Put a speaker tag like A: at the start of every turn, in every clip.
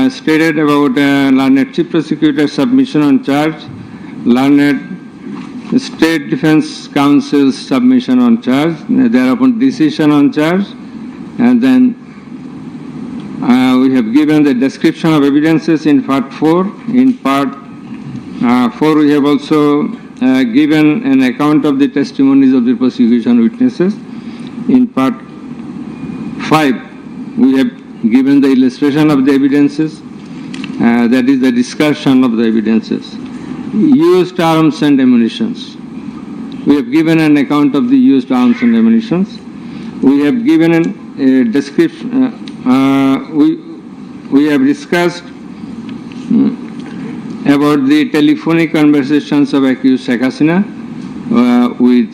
A: stated about learned Chief Prosecutor's submission on charge, learned State Defense Council's submission on charge, thereupon decision on charge, and then we have given the description of evidences in part 4. In part 4, we have also given an account of the testimonies of the prosecution witnesses. In part 5, we have given the illustration of the evidences, that is the discussion of the evidences. Used arms and ammunitions. We have given an account of the used arms and ammunitions. We have given a description, we have discussed about the telephonic conversations of accused Sheikh Hasina with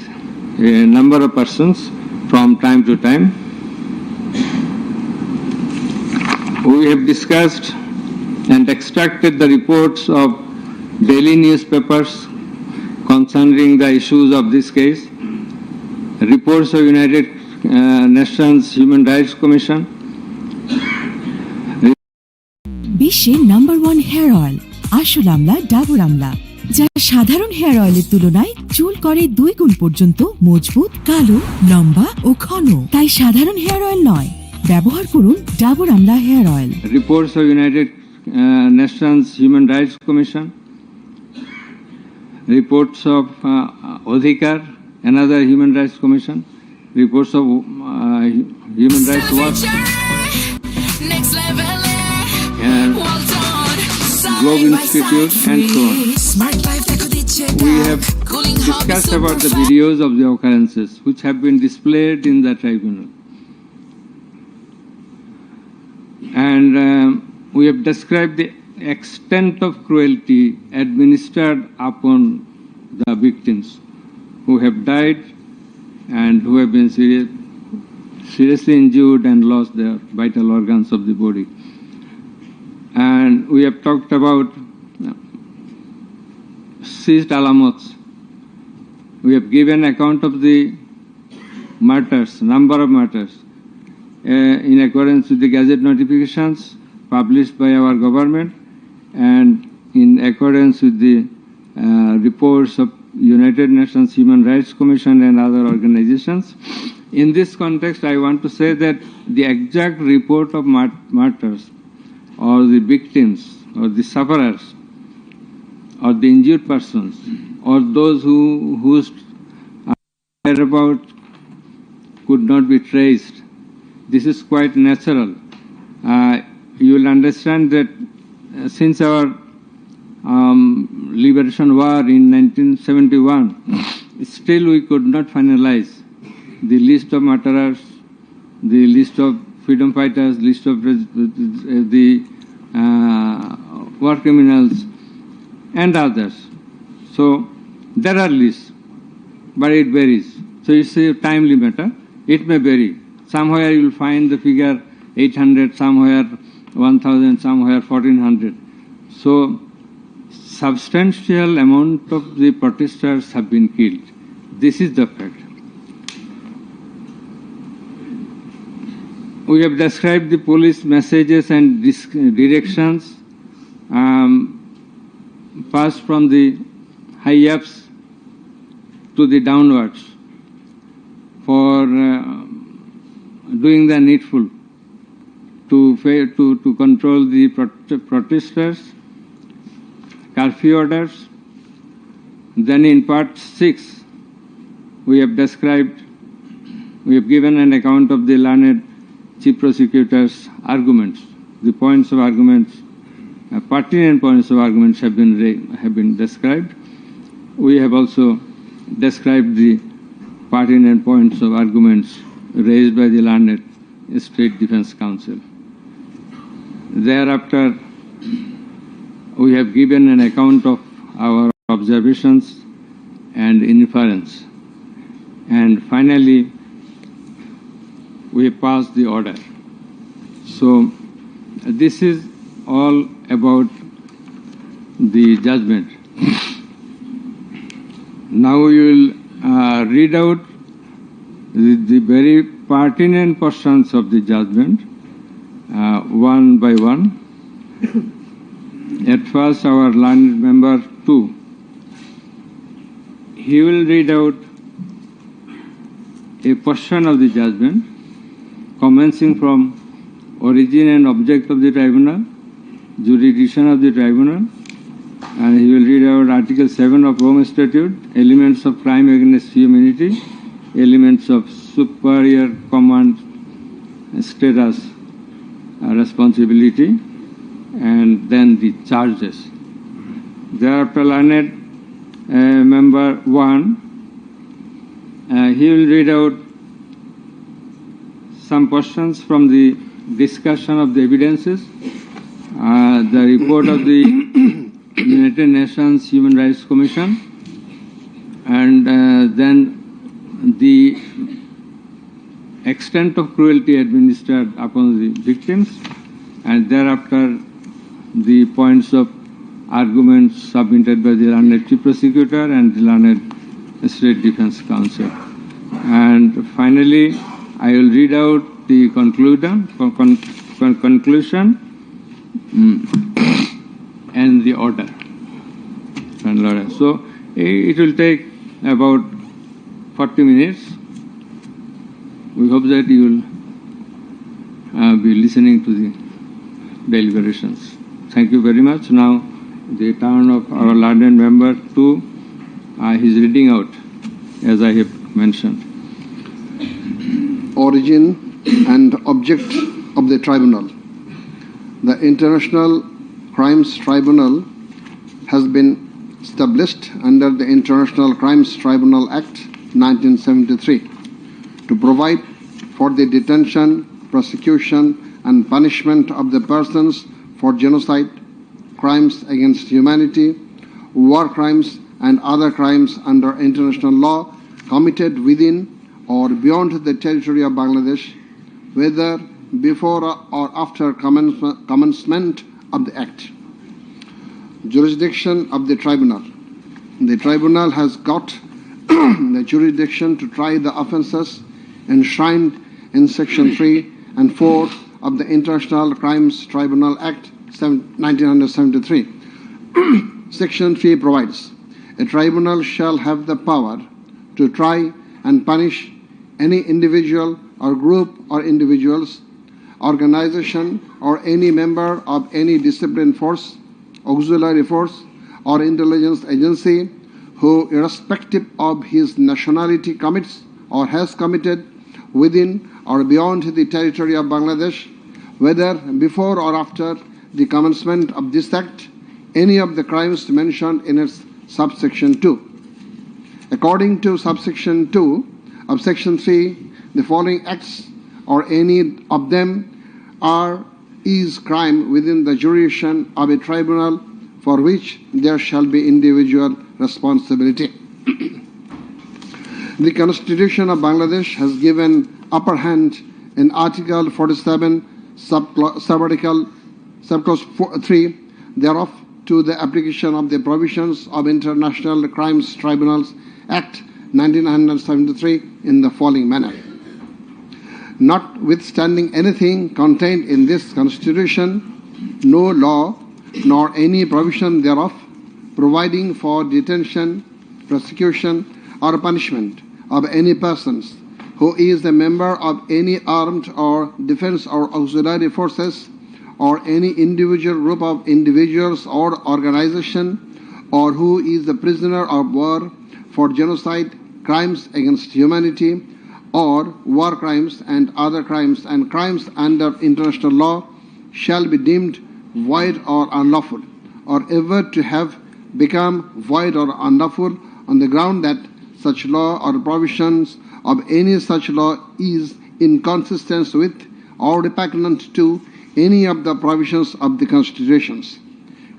A: a number of persons from time to time. We have discussed and extracted the reports of daily newspapers concerning the issues of this case, reports of United Nations Human Rights Commission.
B: বিশ্বের number 1 hair oil আসল আমলা ডাবর আমলা, যা সাধারণ hair অয়েলের তুলনায় চুল করে 2 গুণ পর্যন্ত মজবুত, কালো, লম্বা ও ঘন। তাই সাধারণ হেয়ার অয়েল নয়, ব্যবহার করুন Dabur Amla hair oil.
A: Reports of United Nations Human Rights Commission, reports of Odhikar, another Human Rights Commission, reports of Human Rights Watch, and Globe Institute, and so on. We have discussed about the videos of the occurrences which have been displayed in the tribunal. And we have described the extent of cruelty administered upon the victims who have died and who have been seriously injured and lost their vital organs of the body. And we have talked about seized alamots. We have given account of the murders, number of murders, in accordance with the Gazette notifications published by our government and in accordance with the reports of United Nations Human Rights Commission and other organizations. In this context, I want to say that the exact report of martyrs or the victims or the sufferers or the injured persons or those whose whereabouts could not be traced, this is quite natural. You will understand that since our liberation war in 1971, still we could not finalize the list of martyrs, the list of freedom fighters, list of the war criminals and others. So there are lists, but it varies. So it's a timely matter. It may vary. Somewhere you will find the figure 800, somewhere 1,000, somewhere 1,400. So substantial amount of the protesters have been killed. This is the fact. We have described the police messages and directions passed from the high-ups to the downwards for doing the needful to control the protesters, curfew orders. Then in part 6, we have described, we have given an account of the learned Chief Prosecutor's arguments. The points of arguments, pertinent points of arguments have been described. We have also described the pertinent points of arguments raised by the learned State Defense Council. Thereafter, we have given an account of our observations and inference. And finally, we passed the order. So this is all about the judgment. Now we will read out the very pertinent portions of the judgment one by one. At first, our learned member 2. He will read out a portion of the judgment commencing from origin and object of the tribunal, jurisdiction of the tribunal, and he will read out Article 7 of Rome Statute, elements of crime against humanity, elements of superior command status, responsibility, and then the charges. Thereafter, learned member 1, he will read out some portions from the discussion of the evidences, the report of the United Nations Human Rights Commission, and then the extent of cruelty administered upon the victims, and thereafter the points of arguments submitted by the learned chief prosecutor and the learned state defense counsel. And finally, I will read out the conclusion and the order. So it will take about 40 minutes. We hope that you will be listening to the deliberations. Thank you very much. Now, the turn of our learned member 2, he is reading out, as I have mentioned.
C: Origin and object of the tribunal. The International Crimes Tribunal has been established under the International Crimes Tribunal Act 1973 to provide for the detention, prosecution, and punishment of the persons for genocide, crimes against humanity, war crimes, and other crimes under international law committed within or beyond the territory of Bangladesh, whether before or after commencement of the Act. Jurisdiction of the Tribunal. The Tribunal has got the jurisdiction to try the offences enshrined in Section 3 and 4 of the International Crimes Tribunal Act 1973. Section 3 provides, a tribunal shall have the power to try and punish any individual or group or individuals, organization, or any member of any discipline force, auxiliary force, or intelligence agency who, irrespective of his nationality, commits or has committed within or beyond the territory of Bangladesh, whether before or after the commencement of this Act, any of the crimes mentioned in its subsection 2. According to subsection 2 of Section 3, the following acts or any of them is crime within the jurisdiction of a tribunal for which there shall be individual responsibility. The Constitution of Bangladesh has given upper hand in Article 47, Subclause 3 thereof to the application of the provisions of International Crimes Tribunals Act 1973 in the following manner. Notwithstanding anything contained in this Constitution, no law nor any provision thereof providing for detention, prosecution, or punishment of any persons who is a member of any armed or defense or auxiliary forces or any individual group of individuals or organization, or who is a prisoner of war for genocide, crimes against humanity, or war crimes and other crimes and crimes under international law shall be deemed void or unlawful, or ever to have become void or unlawful on the ground that such law or provisions of any such law is inconsistent with or repugnant to any of the provisions of the constitutions.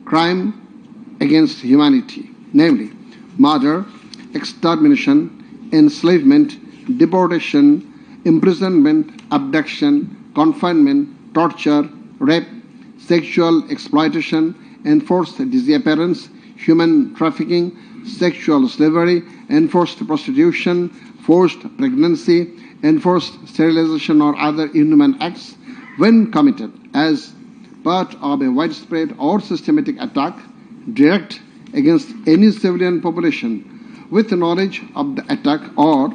C: Crime against humanity, namely murder, extermination, enslavement, deportation, imprisonment, abduction, confinement, torture, rape, sexual exploitation, enforced disappearance, human trafficking, sexual slavery, enforced prostitution, forced pregnancy, enforced sterilization or other inhuman acts when committed as part of a widespread or systematic attack direct against any civilian population with knowledge of the attack, or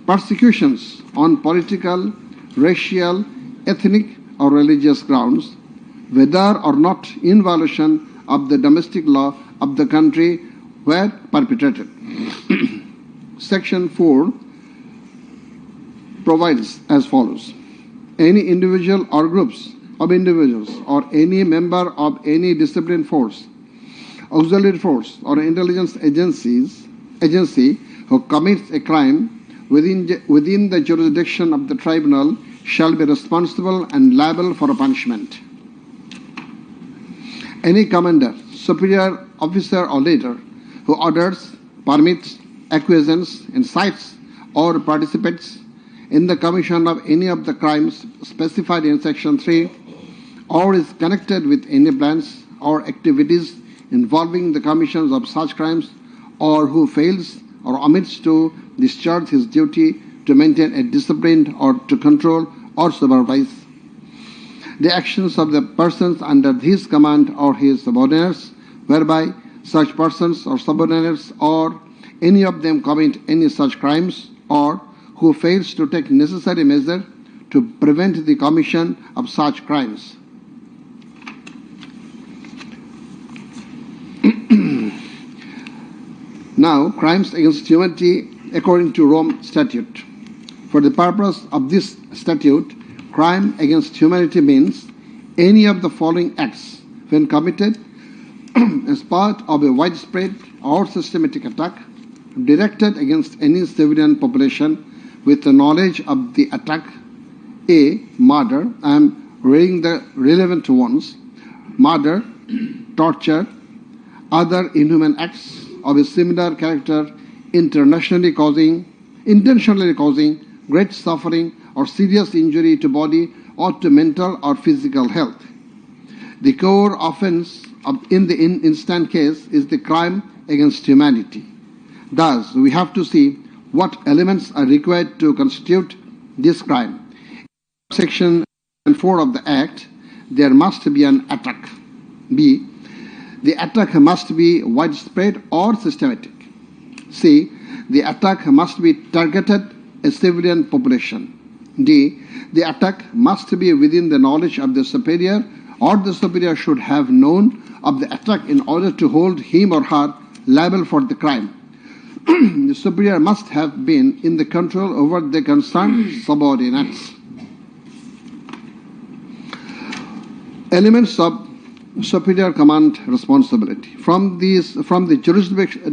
C: persecutions on political, racial, ethnic, or religious grounds, whether or not in violation of the domestic law of the country were perpetrated. Section 4 provides as follows: any individual or groups of individuals or any member of any disciplined force, auxiliary force, or intelligence agency who commits a crime within the jurisdiction of the tribunal shall be responsible and liable for a punishment. Any commander, superior officer, or leader who orders, permits, acquiesces, incites, or participates in the commission of any of the crimes specified in Section 3, or is connected with any plans or activities involving the commission of such crimes, or who fails or omits to discharge his duty to maintain a discipline or to control or supervise the actions of the persons under his command or his subordinates, whereby such persons or subordinates or any of them commit any such crimes, or who fails to take necessary measure to prevent the commission of such crimes. Now, crimes against humanity according to Rome Statute. For the purpose of this statute, crime against humanity means any of the following acts when committed as part of a widespread or systematic attack directed against any civilian population with the knowledge of the attack. A. Murder. I am reading the relevant ones. Murder, torture, other inhuman acts of a similar character intentionally causing great suffering or serious injury to body or to mental or physical health. The core offense in the instant case is the crime against humanity. Thus, we have to see what elements are required to constitute this crime. In Section 4 of the Act, there must be an attack. B. The attack must be widespread or systematic. C. The attack must be targeted a civilian population. D. The attack must be within the knowledge of the superior, or the superior should have known of the attack in order to hold him or her liable for the crime. The superior must have been in the control over the concerned subordinates. Elements of superior command responsibility. From the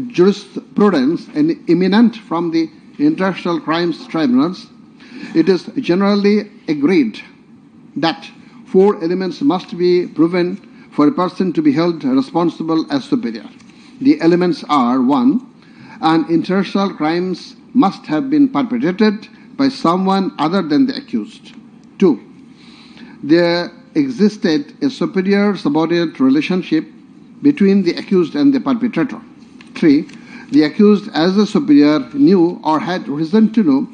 C: jurisprudence and eminent from the international crimes tribunals, it is generally agreed that 4 elements must be proven for a person to be held responsible as superior. The elements are: 1. An international crimes must have been perpetrated by someone other than the accused. 2. There existed a superior-subordinate relationship between the accused and the perpetrator. 3. The accused as a superior knew or had reason to know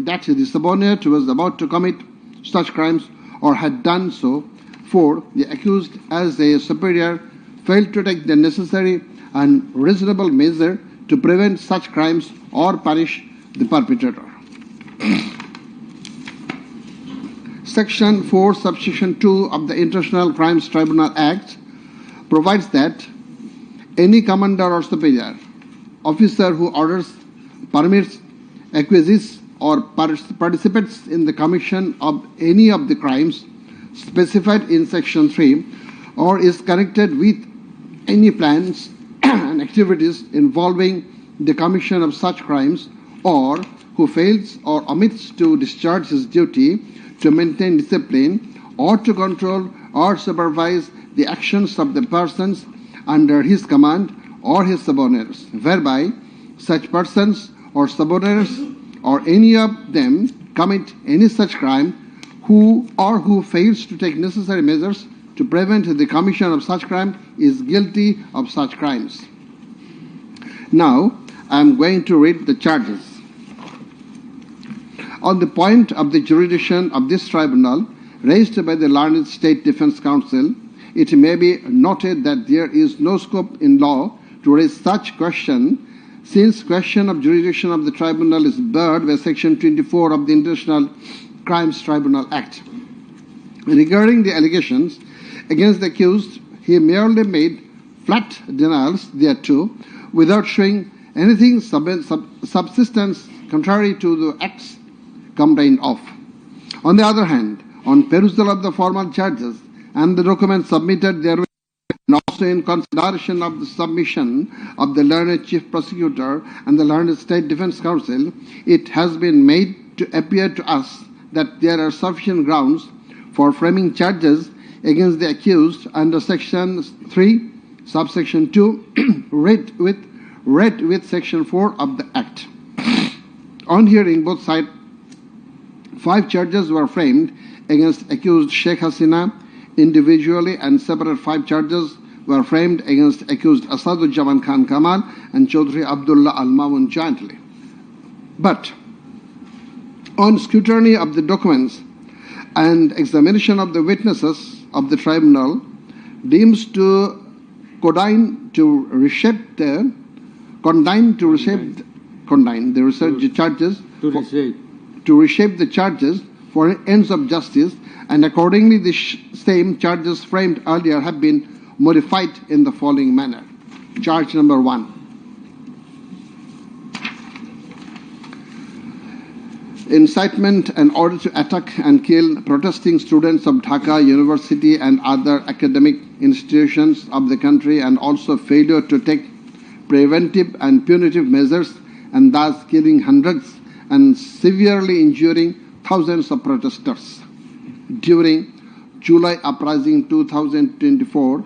C: that the subordinate was about to commit such crimes or had done so. 4. The accused as a superior failed to take the necessary and reasonable measure to prevent such crimes or punish the perpetrator. Section 4, subsection 2 of the International Crimes Tribunal Act provides that any commander or superior officer who orders, permits, acquiesces, or participates in the commission of any of the crimes specified in Section 3, or is connected with any plans and activities involving the commission of such crimes, or who fails or omits to discharge his duty to maintain discipline or to control or supervise the actions of the persons under his command or his subordinates, whereby such persons or subordinates or any of them commit any such crime, who fails to take necessary measures to prevent the commission of such crime is guilty of such crimes. Now, I am going to read the charges. On the point of the jurisdiction of this tribunal, raised by the Learned State Defense Council, it may be noted that there is no scope in law to raise such question, since question of jurisdiction of the tribunal is barred by Section 24 of the International Crimes Tribunal Act. Regarding the allegations against the accused, he merely made flat denials thereto without showing anything subsistence contrary to the acts complained of. On the other hand, on perusal of the formal charges and the documents submitted therewith, and also in consideration of the submission of the learned chief prosecutor and the Learned State Defense Council, it has been made to appear to us that there are sufficient grounds for framing charges against the accused under Section 3, subsection 2, read with Section 4 of the Act. On hearing both sides, 5 charges were framed against accused Sheikh Hasina individually, and separate 5 charges were framed against accused Asaduzzaman Khan Kamal and Chaudhry Abdullah Al Mamun jointly. But on scrutiny of the documents and examination of the witnesses of the tribunal, deems to condign to reshape the charges to reshape the charges for ends of justice, and accordingly the same charges framed earlier have been modified in the following manner. Charge number 1. Incitement in order to attack and kill protesting students of Dhaka University and other academic institutions of the country, and also failure to take preventive and punitive measures, and thus killing hundreds and severely injuring thousands of protesters during July Uprising 2024,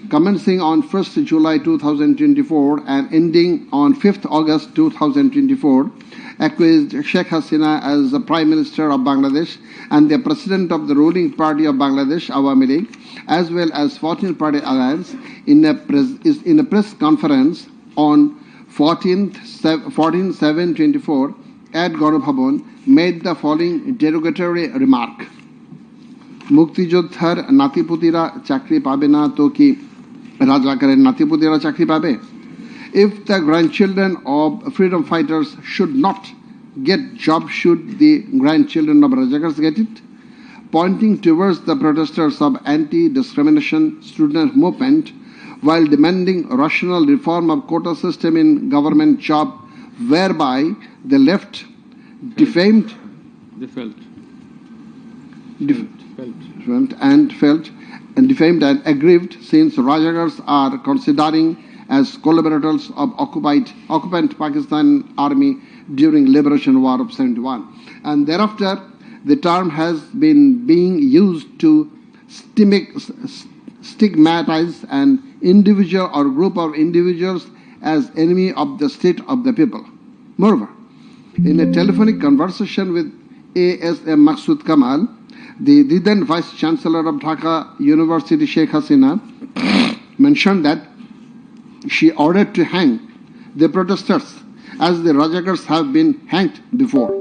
C: commencing on 1st July 2024 and ending on 5th August 2024, accused Sheikh Hasina as the Prime Minister of Bangladesh and the President of the ruling party of Bangladesh, Awami League, as well as 14th Party Alliance, in a press conference on 14/7/24 at Ganabhavan, made the following derogatory remark. মুক্তিযোদ্ধার নাতিপুতিরা চাকরি পাবে না তো কি রাজাকারের নাতিপুতিরা চাকরি পাবে? If the grandchildren of freedom fighters should not get jobs, should the grandchildren of Rajakars get it? Pointing towards the protesters of anti-discrimination student movement while demanding rational reform of quota system in government job, whereby the left defamed and aggrieved, since Rajakars are considering as collaborators of occupant Pakistan Army during Liberation War of 71. And thereafter, the term has been being used to stigmatize an individual or group of individuals as enemy of the state of the people. Moreover, in a telephonic conversation with ASM Maksud Kamal, the then Vice Chancellor of Dhaka University, Sheikh Hasina, mentioned that she ordered to hang the protesters as the Rajakars have been hanged before.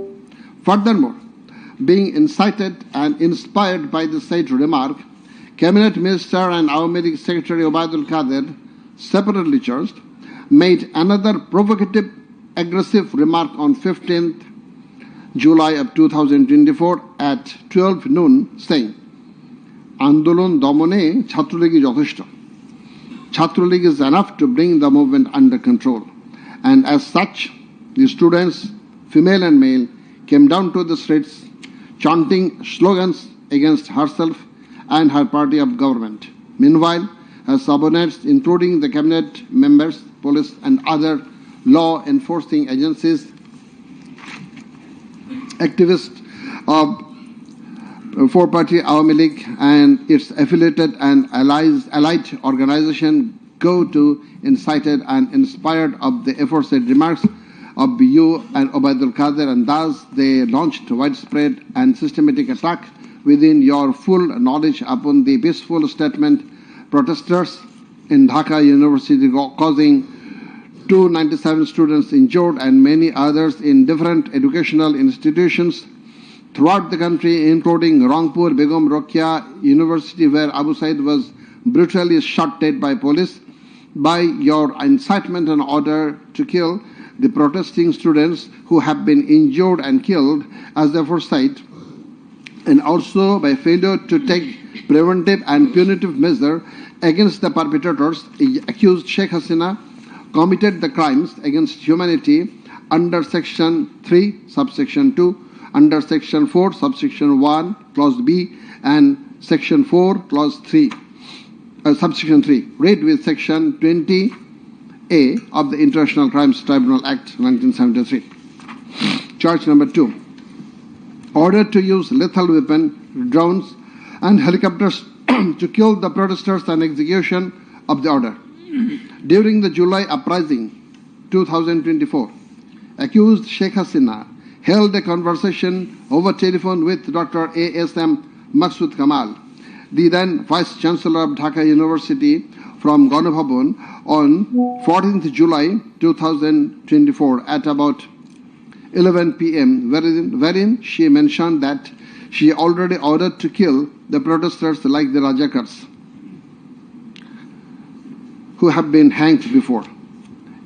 C: Furthermore, being incited and inspired by the said remark, Cabinet Minister and Awami League Secretary Obaidul Qadir, separately charged, made another provocative, aggressive remark on 15th July of 2024 at 12 noon, saying, Andolon Domone Chhatroligi Jotheshto. Chhatroligi is enough to bring the movement under control. And as such, the students, female and male, came down to the streets chanting slogans against herself and her party of government. Meanwhile, her subordinates, including the cabinet members, police and other law enforcing agencies, activists of four-party Awami League and its affiliated and allied organization go to incited and inspired of the aforesaid remarks of you and Obaidul Qadir, and thus they launched widespread and systematic attack within your full knowledge upon the peaceful statement protesters in Dhaka University, causing 297 students injured and many others in different educational institutions throughout the country, including Rangpur Begum Rokeya University, where Abu Said was brutally shot dead by police, by your incitement and order to kill the protesting students who have been injured and killed as the foresight, and also by failure to take preventive and punitive measure against the perpetrators, accused Sheikh Hasina committed the crimes against humanity under Section 3, subsection 2, under Section 4, subsection 1, clause B, and Section 4, clause 3, subsection 3, read with Section 20A of the International Crimes Tribunal Act 1973. Charge number 2. Order to use lethal weapon, drones, and helicopters to kill the protesters and execution of the order. During the July uprising 2024, accused Sheikh Hasina held a conversation over telephone with Dr. A.S.M. Maqsood Kamal, the then Vice Chancellor of Dhaka University, from Ganabhavan on 14th July 2024 at about 11 p.m., wherein she mentioned that she already ordered to kill the protesters like the Rajakars who have been hanged before.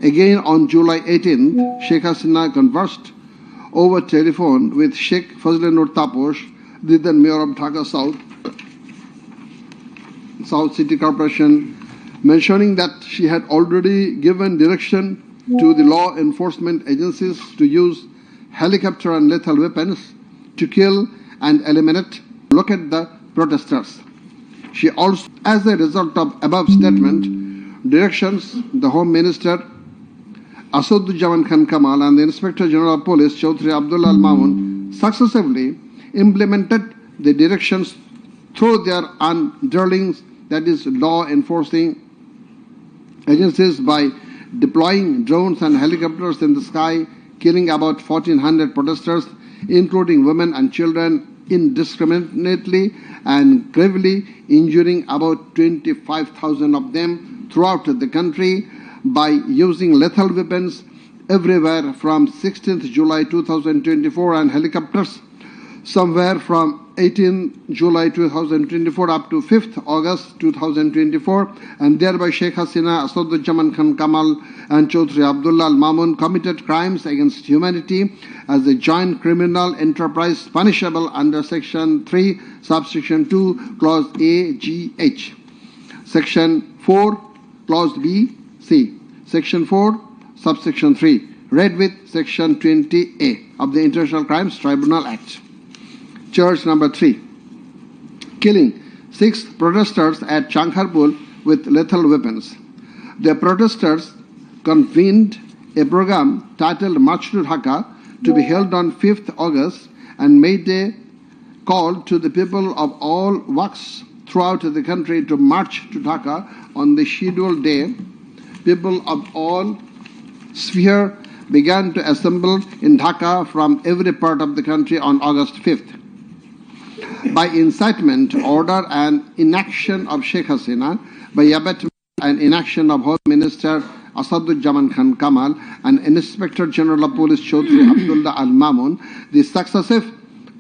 C: Again, on July 18th, Sheikh Hasina conversed over telephone with Sheikh Fazle Nur Taposh, the then Mayor of Dhaka South City Corporation, mentioning that she had already given direction to the law enforcement agencies to use helicopter and lethal weapons to kill and eliminate, locate the protesters. She also, as a result of above statement, directions the Home Minister Asaduzzaman Khan Kamal and the Inspector General of Police Chaudhry Abdullah Al Mamun successively implemented the directions through their underlings, that is, law enforcing agencies, by deploying drones and helicopters in the sky, killing about 1,400 protesters, including women and children, indiscriminately and gravely injuring about 25,000 of them throughout the country by using lethal weapons everywhere from 16th July 2024 and helicopters somewhere from 18 July 2024 up to 5th August 2024, and thereby Sheikh Hasina, Asaduzzaman Khan Kamal and Chaudhry Abdullah Al Mamun committed crimes against humanity as a joint criminal enterprise punishable under Section 3, subsection 2, clause A, G, H, Section 4, clause B, C, Section 4, subsection 3, read with Section 20A of the International Crimes Tribunal Act. Charge number 3. Killing 6 protesters at Chankharpur with lethal weapons. The protesters convened a program titled March to Dhaka to be held on 5th August and made a call to the people of all walks throughout the country to march to Dhaka on the scheduled day. People of all spheres began to assemble in Dhaka from every part of the country on August 5th. By incitement, order and inaction of Sheikh Hasina, by abetment and inaction of Home Minister Asaduzzaman Khan Kamal and Inspector General of Police Chaudhry Abdullah Al Mamun, the successive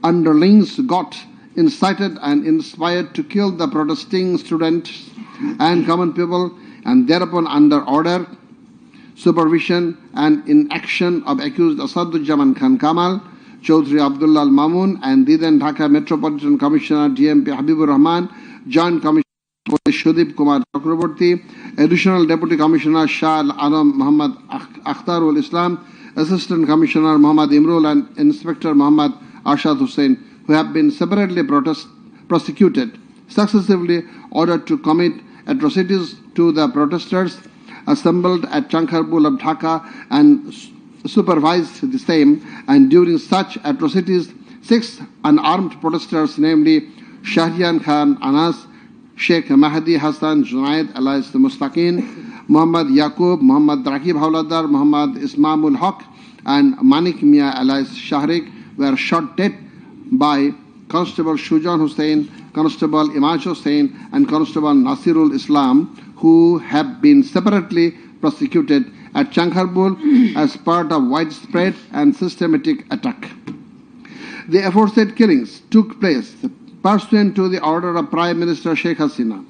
C: underlings got incited and inspired to kill the protesting students and common people, and thereupon under order, supervision and inaction of accused Asaduzzaman Khan Kamal, Chaudhry Abdullah Al Mamun and the then Dhaka Metropolitan Commissioner DMP Habibur Rahman, Joint Commissioner Police Shudip Kumar Chakraborty, Additional Deputy Commissioner Shah Al Alam Muhammad Akhtarul Islam, Assistant Commissioner Muhammad Imrul and Inspector Muhammad Arshad Hussain, who have been separately prosecuted, successively ordered to commit atrocities to the protesters assembled at Chankharpur of Dhaka and supervised the same, and during such atrocities 6 unarmed protesters, namely Shahriyan Khan Anas, Sheikh Mahdi Hassan Junaid alias Mustaqin, Muhammad Yaqub, Muhammad Rakib Hawladar, Muhammad Ismamul Haq and Manik Mia alias Shahrik were shot dead by Constable Shujan Hussain, Constable Imaj Hussain and Constable Nasirul Islam, who have been separately prosecuted at Chankharpur as part of widespread and systematic attack. The aforesaid killings took place pursuant to the order of Prime Minister Sheikh Hasina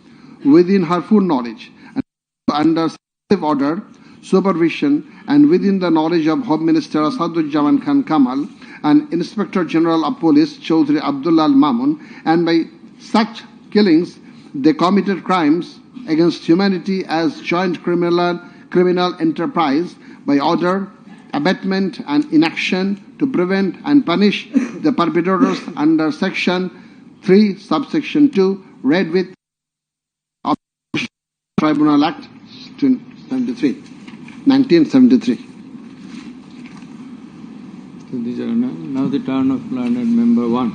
C: within her full knowledge and under successive order, supervision and within the knowledge of Home Minister Asaduzzaman Khan Kamal and Inspector General of Police Chaudhry Abdullah Al Mamun, and by such killings they committed crimes against humanity as joint criminal enterprise by order, abatement and inaction to prevent and punish the perpetrators under Section 3, subsection 2, read with of Tribunal Act 1973.
A: So these are now the turn of learned member 1.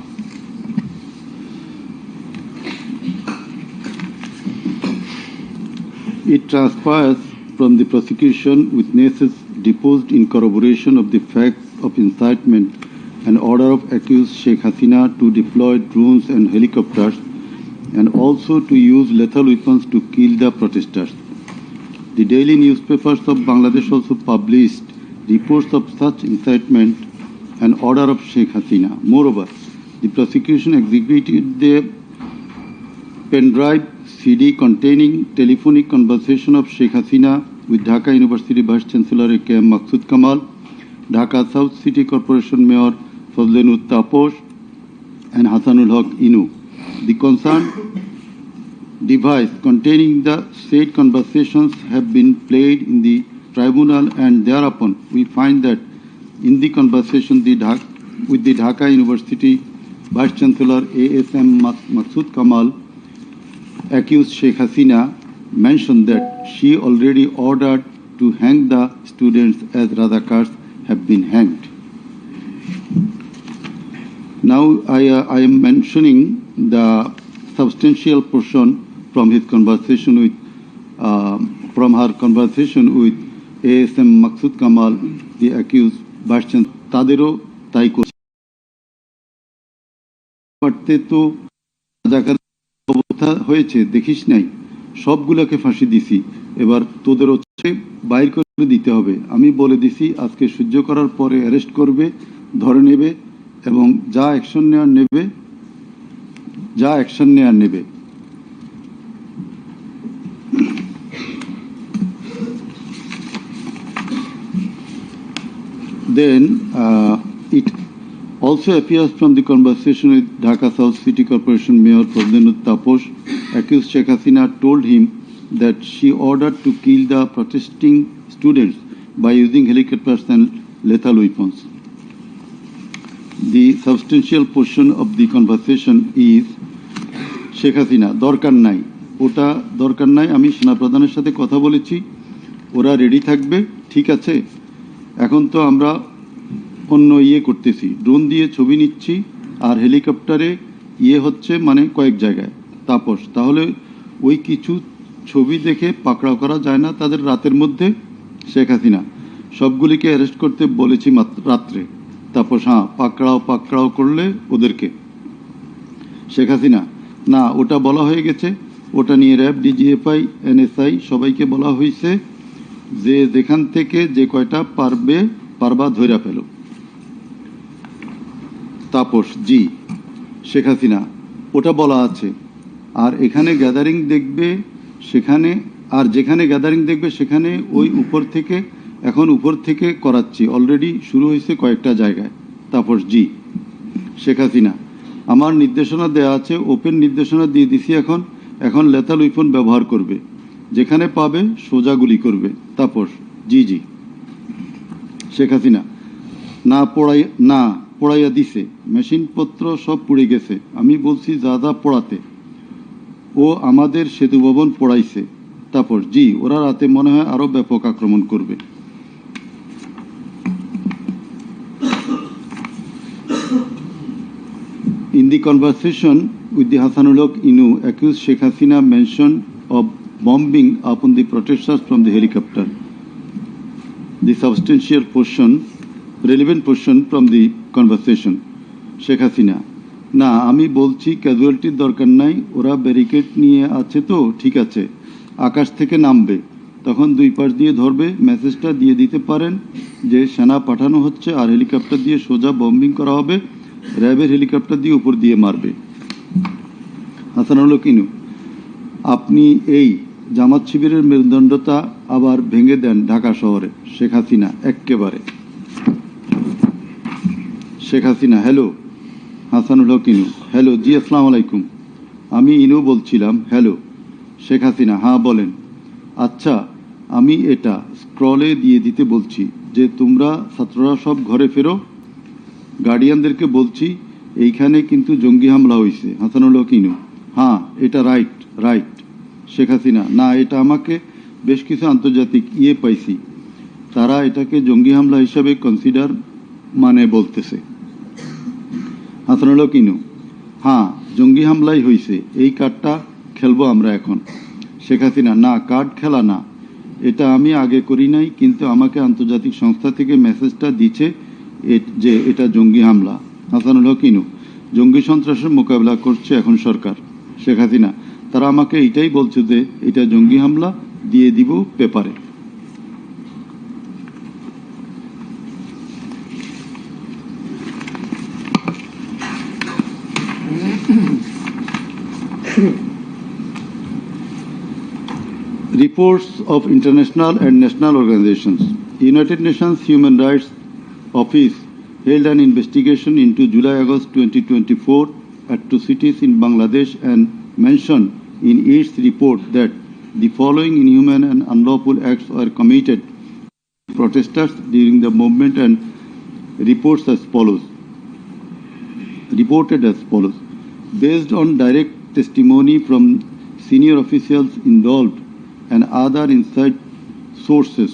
D: It transpires from the prosecution witnesses deposed in corroboration of the facts of incitement and order of accused Sheikh Hasina to deploy drones and helicopters and also to use lethal weapons to kill the protesters. The daily newspapers of Bangladesh also published reports of such incitement and order of Sheikh Hasina. Moreover, the prosecution executed the pendrive CD containing telephonic conversation of Sheikh Hasina with Dhaka University Vice Chancellor A.K.M. Maqsood Kamal, Dhaka South City Corporation Mayor Fazlenur Taposh, and Hasanul Haq Inu. The concerned device containing the said conversations have been played in the tribunal, and thereupon we find that in the conversation with the Dhaka University Vice Chancellor A.S.M. Maqsood Kamal, accused Sheikh Hasina mentioned that she already ordered to hang the students as Razakars have been hanged. Now I am mentioning the substantial portion from his conversation with, from her conversation with A.S.M. Maqsood Kamal, the accused Vice Chancellor. তাদেরও তাই করতে তো রাজাকার অবস্থা হয়েছে দেখিস নাই, সবগুলোকে ফাঁসি দিছি, এবার তোদের হচ্ছে বাইর করে দিতে হবে। আমি বলে দিছি আজকে সহ্য করার পরে অ্যারেস্ট করবে, ধরে নেবে এবং যা অ্যাকশন নেয়ার নেবে। Then it also appears from the conversation with Dhaka South City Corporation Mayor Fazlenur Taposh, accused Sheikh Hasina told him that she ordered to kill the protesting students by using helicopters and lethal weapons. The substantial portion of the conversation is Sheikh Hasina, দরকার নাই, ওটা দরকার নাই, আমি সেনাপ্রধানের সাথে কথা বলেছি, ওরা রেডি থাকবে, ঠিক আছে। এখন তো আমরা অন্য করতেছি, ড্রোন দিয়ে ছবি নিচ্ছি আর হেলিকপ্টারে হচ্ছে মানে কয়েক জায়গায়। তাপস, তাহলে ওই কিছু ছবি দেখে পাকড়াও করা যায় না তাদের রাতের মধ্যে? শেখ হাসিনা, সবগুলিকে অ্যারেস্ট করতে বলেছি রাত্রে। তাপস, হ্যাঁ, পাকড়াও করলে ওদেরকে। শেখ হাসিনা, না, ওটা বলা হয়ে গেছে, ওটা নিয়ে র্যাব, ডিজিএফআই, এনএসআই সবাইকে বলা হয়েছে যে যেখান থেকে যে কয়টা পারবা ধইরা পেল। তাপস, জি। শেখ হাসিনা, ওটা বলা আছে, আর এখানে গ্যাদারিং দেখবে সেখানে, আর যেখানে গ্যাদারিং দেখবে সেখানে ওই উপর থেকে করাচ্ছি, অলরেডি শুরু হয়েছে কয়েকটা জায়গায়। তাপস, জি। শেখ হাসিনা, আমার নির্দেশনা দেয়া আছে, ওপেন নির্দেশনা দিয়ে দিছি, এখন লেথাল উইপন ব্যবহার করবে, যেখানে পাবে সোজা গুলি করবে। তাপস, জি জি। শেখ হাসিনা, না পোড়াইয়া দিছে, মেশিনপত্র সব পুড়ে গেছে, আমি বলছি যা পোড়াতে, ও আমাদের সেতু ভবন পোড়াইছে। তাপস, জি, ওরা রাতে মনে হয় আরো ব্যাপক আক্রমণ করবে। In the conversation with the Hasanul Haq Inu, accused Sheikh Hasina mentioned of bombing upon the protesters from the helicopter. The substantial portion, relevant portion from the conversation. Sheikh Hasina, না, আমি বলছি ক্যাজুয়ালিটির দরকার নাই, ওরা ব্যারিকেড নিয়ে আছে তো ঠিক আছে, আকাশ থেকে নামবে, তখন দুই পাশ দিয়ে ধরবে, মেসেজটা দিয়ে দিতে পারেন যে সেনা পাঠানো হচ্ছে আর হেলিকপ্টার দিয়ে সোজা বম্বিং করা হবে, র্যাবের হেলিকপ্টার দিয়ে উপর দিয়ে মারবে। হাসানুল হক ইনু, আপনি এই জামাত শিবিরের মেরুদণ্ডতা আবার ভেঙে দেন ঢাকা শহরে। শেখ হাসিনা এক্কেবারে। শেখ হাসিনা, হ্যালো। হাসানুল হক ইনু, হ্যালো, জি আসসালামু আলাইকুম। আমি ইনু বলছিলাম, হ্যালো। শেখ হাসিনা, হ্যাঁ বলেন। আচ্ছা, আমি এটা স্ক্রলে দিয়ে দিতে বলছি যে তোমরা ছাত্ররা সব ঘরে ফেরো, গার্ডিয়ানদেরকে বলছি এইখানে কিন্তু জঙ্গি হামলা হয়েছে। হাসানুল হক ইনু, হ্যাঁ এটা রাইট রাইট। শেখ হাসিনা, না এটা আমাকে বেশ কিছু আন্তর্জাতিক পাইছি, তারা এটাকে জঙ্গি হামলা হিসাবে কনসিডার বলতেছে। হাসানুল হক ইনু, হ্যাঁ জঙ্গি হামলাই হয়েছে, এই কার্ডটা খেলবো আমরা এখন। শেখ হাসিনা, না কার্ড খেলা না, এটা আমি আগে করি নাই, কিন্তু আমাকে আন্তর্জাতিক সংস্থা থেকে মেসেজটা দিচ্ছে যে এটা জঙ্গি হামলা। হাসানুল হক ইনু, জঙ্গি সন্ত্রাসের মোকাবিলা করছে এখন সরকার। শেখ হাসিনা, তারা আমাকে এটাই বলছে যে এটা জঙ্গি হামলা, দিয়ে দিব পেপারে। Reports of international and national organizations. United Nations Human Rights Office held an investigation into July-August 2024 atrocities in Bangladesh and mentioned in its report that the following inhuman and unlawful acts were committed by protesters during the movement and reported as follows. Based on direct testimony from senior officials involved and other inside sources,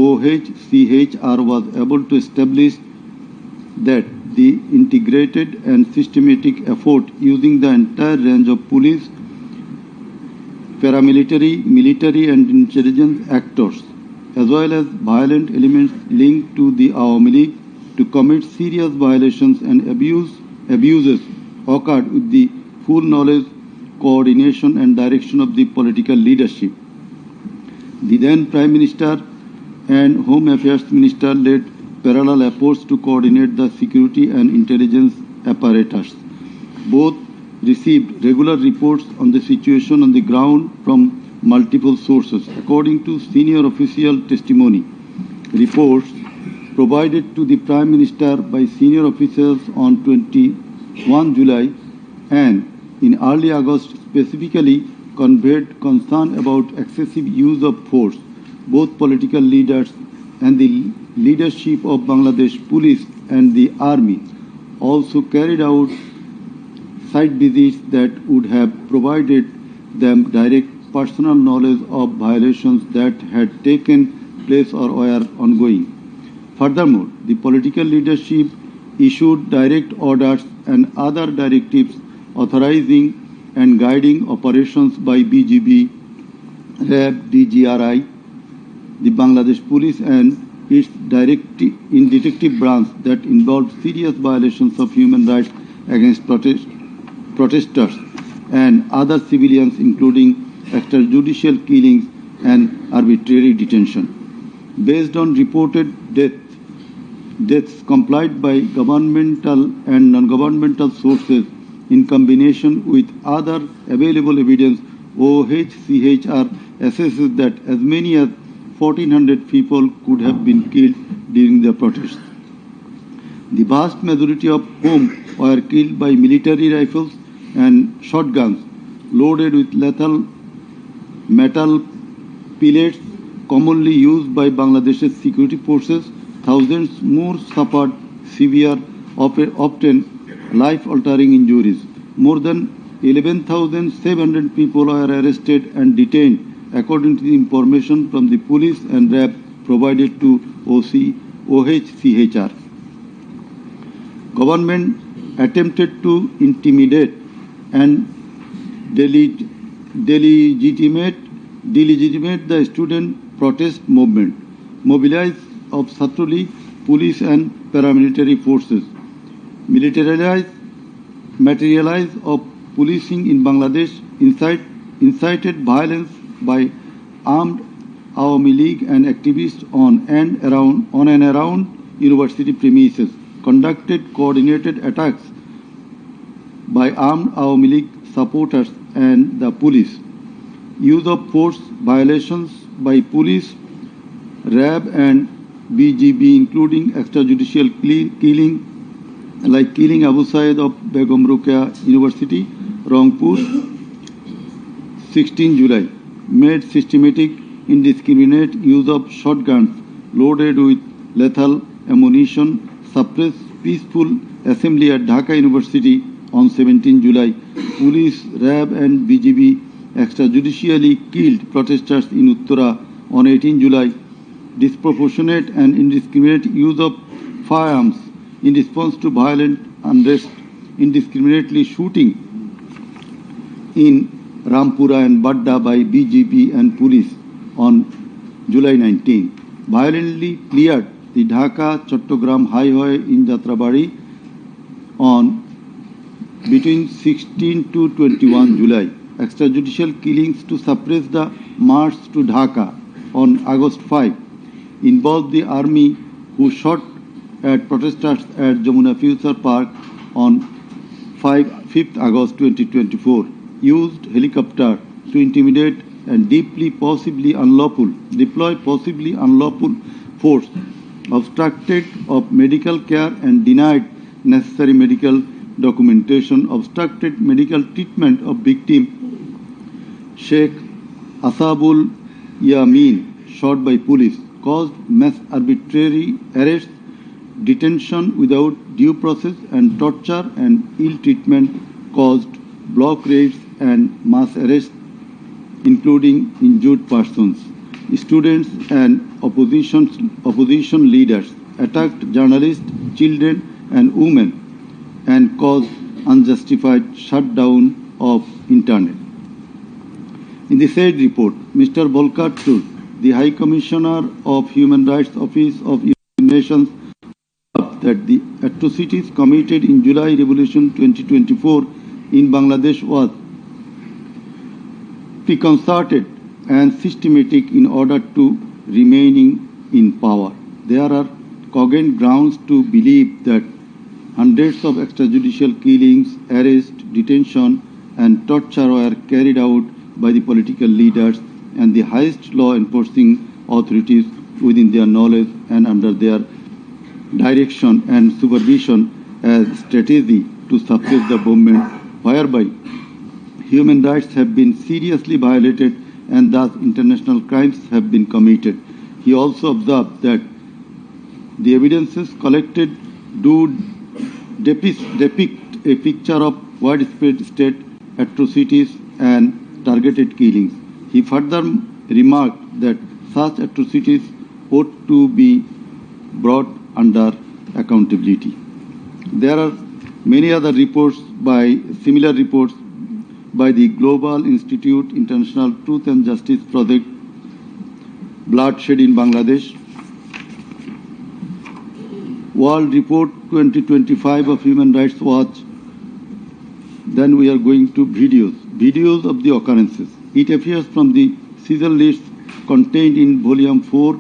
D: OHCHR was able to establish that the integrated and systematic effort using the entire range of police, paramilitary, military and intelligence actors, as well as violent elements linked to the Awami League to commit serious violations and abuses occurred with the full knowledge, coordination and direction of the political leadership. The then Prime Minister and Home Affairs Minister led parallel efforts to coordinate the security and intelligence apparatus. Both received regular reports on the situation on the ground from multiple sources. According to senior official testimony, reports provided to the Prime Minister by senior officials on 21 July and in early August specifically conveyed concern about excessive use of force. Both political leaders and the leadership of Bangladesh Police and the Army also carried out site visits that would have provided them direct personal knowledge of violations that had taken place or were ongoing. Furthermore, the political leadership issued direct orders and other directives authorizing and guiding operations by BGB, RAB, DGRI, the Bangladesh Police and its detective branch that involved serious violations of human rights against protesters and other civilians, including extrajudicial killings and arbitrary detention. Based on reported deaths complied by governmental and non-governmental sources in combination with other available evidence, OHCHR assesses that as many as 1,400 people could have been killed during the protests. The vast majority of whom were killed by military rifles and shotguns loaded with lethal metal pellets commonly used by Bangladesh's security forces. Thousands more suffered severe, often life-altering injuries. More than 11,700 people were arrested and detained, according to the information from the police and RAB provided to OHCHR. Government attempted to intimidate and delegitimate the student protest movement, mobilize of Chhatra League, police and paramilitary forces, materialize of policing in Bangladesh, incited violence by armed Awami League and activists on and around university premises, conducted coordinated attacks by armed Awami League supporters and the police. Use of force violations by police, RAB and BGB, including extrajudicial killing, like killing Abu Said of Begum Ruqayya University, Rangpur, 16 July. Made systematic, indiscriminate use of shotguns loaded with lethal ammunition, suppressed peaceful assembly at Dhaka University on 17 July. Police, RAB and BGB extrajudicially killed protesters in Uttara on 18 July. Disproportionate and indiscriminate use of firearms in response to violent unrest, indiscriminately shooting in Rampura and Badda by BGB and police on July 19. Violently cleared the Dhaka-Chattogram highway in Jatrabari on between 16 to 21 July. Extrajudicial killings to suppress the march to Dhaka on August 5 involved the army, who shot at protesters at Jamuna Future Park on 5th August 2024, used helicopter to intimidate and deploy possibly unlawful force, obstructed of medical care and denied necessary medical documentation, obstructed medical treatment of victim Sheikh Asabul Yamin, shot by police, caused mass arbitrary arrests, detention without due process and torture and ill treatment, caused block raids and mass arrests, including injured persons. Students and opposition leaders attacked journalists, children and women and caused unjustified shutdown of internet. In the said report, Mr. Volker Turk, the High Commissioner of Human Rights Office of United Nations, that the atrocities committed in July Revolution 2024 in Bangladesh was preconcerted and systematic in order to remaining in power. There are cogent grounds to believe that hundreds of extrajudicial killings, arrests, detention and torture were carried out by the political leaders and the highest law enforcing authorities within their knowledge and under their direction and supervision as strategy to suppress the movement, whereby human rights have been seriously violated and thus international crimes have been committed. He also observed that the evidences collected do depict a picture of widespread state atrocities and targeted killings. He further remarked that such atrocities ought to be brought under accountability. There are many other similar reports by the Global Institute International Truth and Justice Project, Bloodshed in Bangladesh, World Report 2025 of Human Rights Watch. Then we are going to videos of the occurrences. It appears from the Caesar list contained in Volume 4,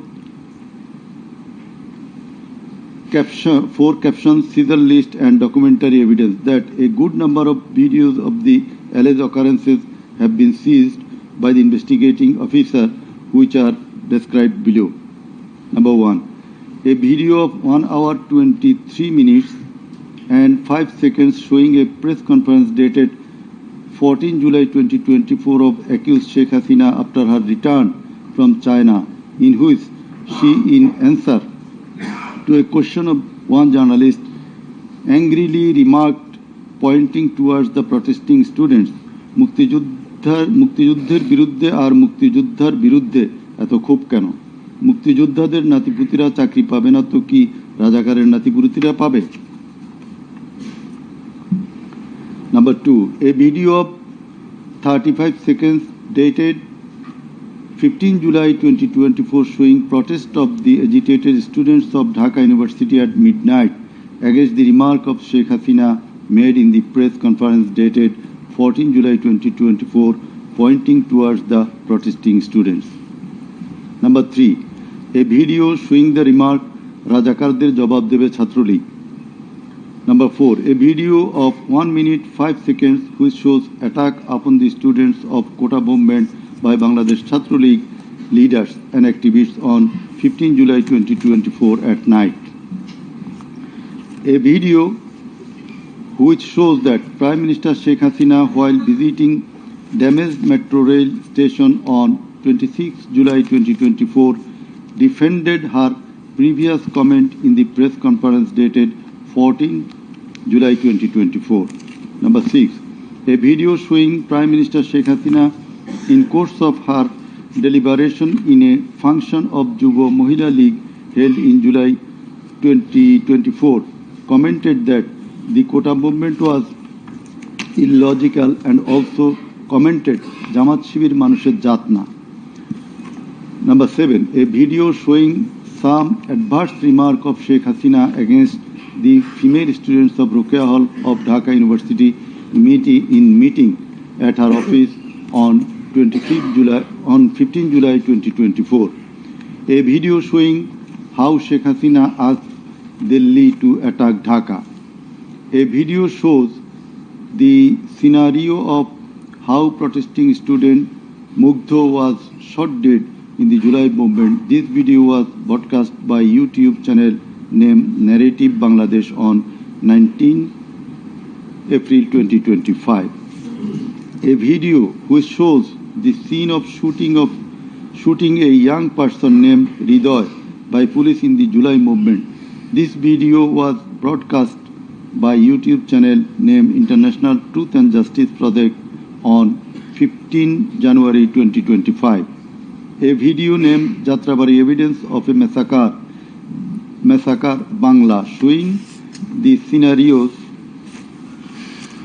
D: captions, Caesar list and documentary evidence, that a good number of videos of the alleged occurrences have been seized by the investigating officer, which are described below. Number 1, a video of 1 hour 23 minutes and 5 seconds showing a press conference dated 14 July 2024 of accused Sheikh Hasina after her return from China, in which she, in answer to a question of one journalist, angrily remarked, pointing towards the protesting students, মুক্তিযুদ্ধের বিরুদ্ধে আর মুক্তিযোদ্ধার বিরুদ্ধে এত ক্ষোভ কেন? মুক্তিযোদ্ধাদের নাতিপুতিরা চাকরি পাবে না তো কি রাজাকারের নাতিপুতিরা পাবে? Number 2, a video of 35 seconds dated 15 July 2024 showing protest of the agitated students of Dhaka University at midnight against the remark of Sheikh Hasina made in the press conference dated 14 July 2024 pointing towards the protesting students. Number 3, a video showing the remark Rajakarder jawab debe Chhatrolig Number 4, a video of 1 minute 5 seconds which shows attack upon the students of Kota movement by Bangladesh Chhatra League leaders and activists on 15 July 2024 at night. A video which shows that Prime Minister Sheikh Hasina, while visiting damaged metro rail station on 26 July 2024, defended her previous comment in the press conference dated 14 July 2024. Number 6. A video showing Prime Minister Sheikh Hasina in course of her deliberation in a function of Jubo Mohila League held in July 2024 commented that the Kota movement was illogical and also commented Jamaat Shibir Manusher Jatna. Number 7. A video showing some adverse remark of Sheikh Hasina against the female students of Ruqayya Hall of Dhaka University meeting at her office on 15 July 2024. A video showing how Sheikh Hasina asked Delhi to attack Dhaka. A video shows the scenario of how protesting student Mugdho was shot dead in the July movement. This video was broadcast by YouTube channel named Narrative Bangladesh on 19 April 2025. A video which shows the scene of shooting a young person named Ridoy by police in the July movement. This video was broadcast by YouTube channel named International Truth and Justice Project on 15 January 2025. A video named Jatrabari Evidence of a Massacre Bangla showing the scenarios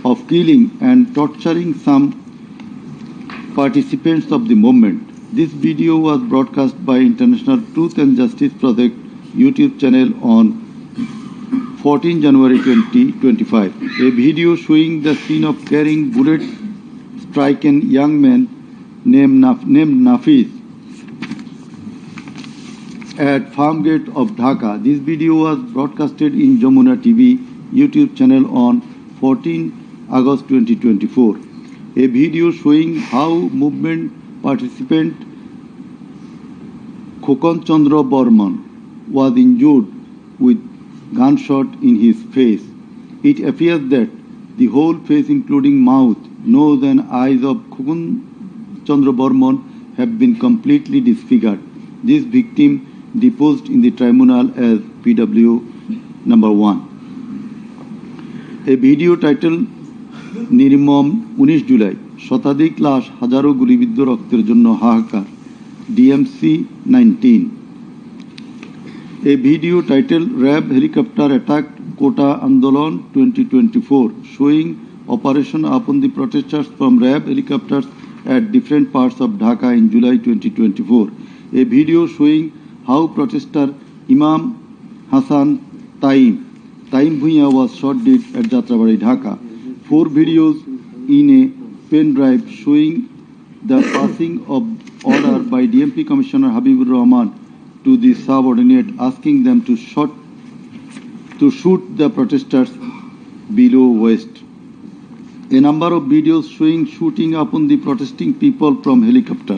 D: of killing and torturing some participants of the movement. This video was broadcast by International Truth and Justice Project YouTube channel on 14 January 2025. A video showing the scene of carrying bullet stricken young man named Nafiz at Farm Gate of Dhaka. This video was broadcasted in Jamuna TV YouTube channel on 14 August 2024. A video showing how movement participant Khokon Chandra Burman was injured with gunshot in his face. It appears that the whole face including mouth, nose and eyes of Khokon Chandra Burman have been completely disfigured. This victim deposed in the tribunal as PW number 1. A video titled Nirmam 19 July শতাধিক লাশ হাজারো গুলিবিদ্ধ রক্তের জন্য হাহাকার DMC 19. A video titled RAB Helicopter Attacked Kota Andolan 2024 showing operation upon the protesters from RAB helicopters at different parts of Dhaka in July 2024. A video showing how protester Imam Hassan Taim Bhuiya was shot dead at Jatrabari, Dhaka. 4 videos in a pen drive showing the passing of order by DMP Commissioner Habibur Rahman to the subordinate asking them to shoot the protesters below waist. A number of videos showing shooting upon the protesting people from helicopter.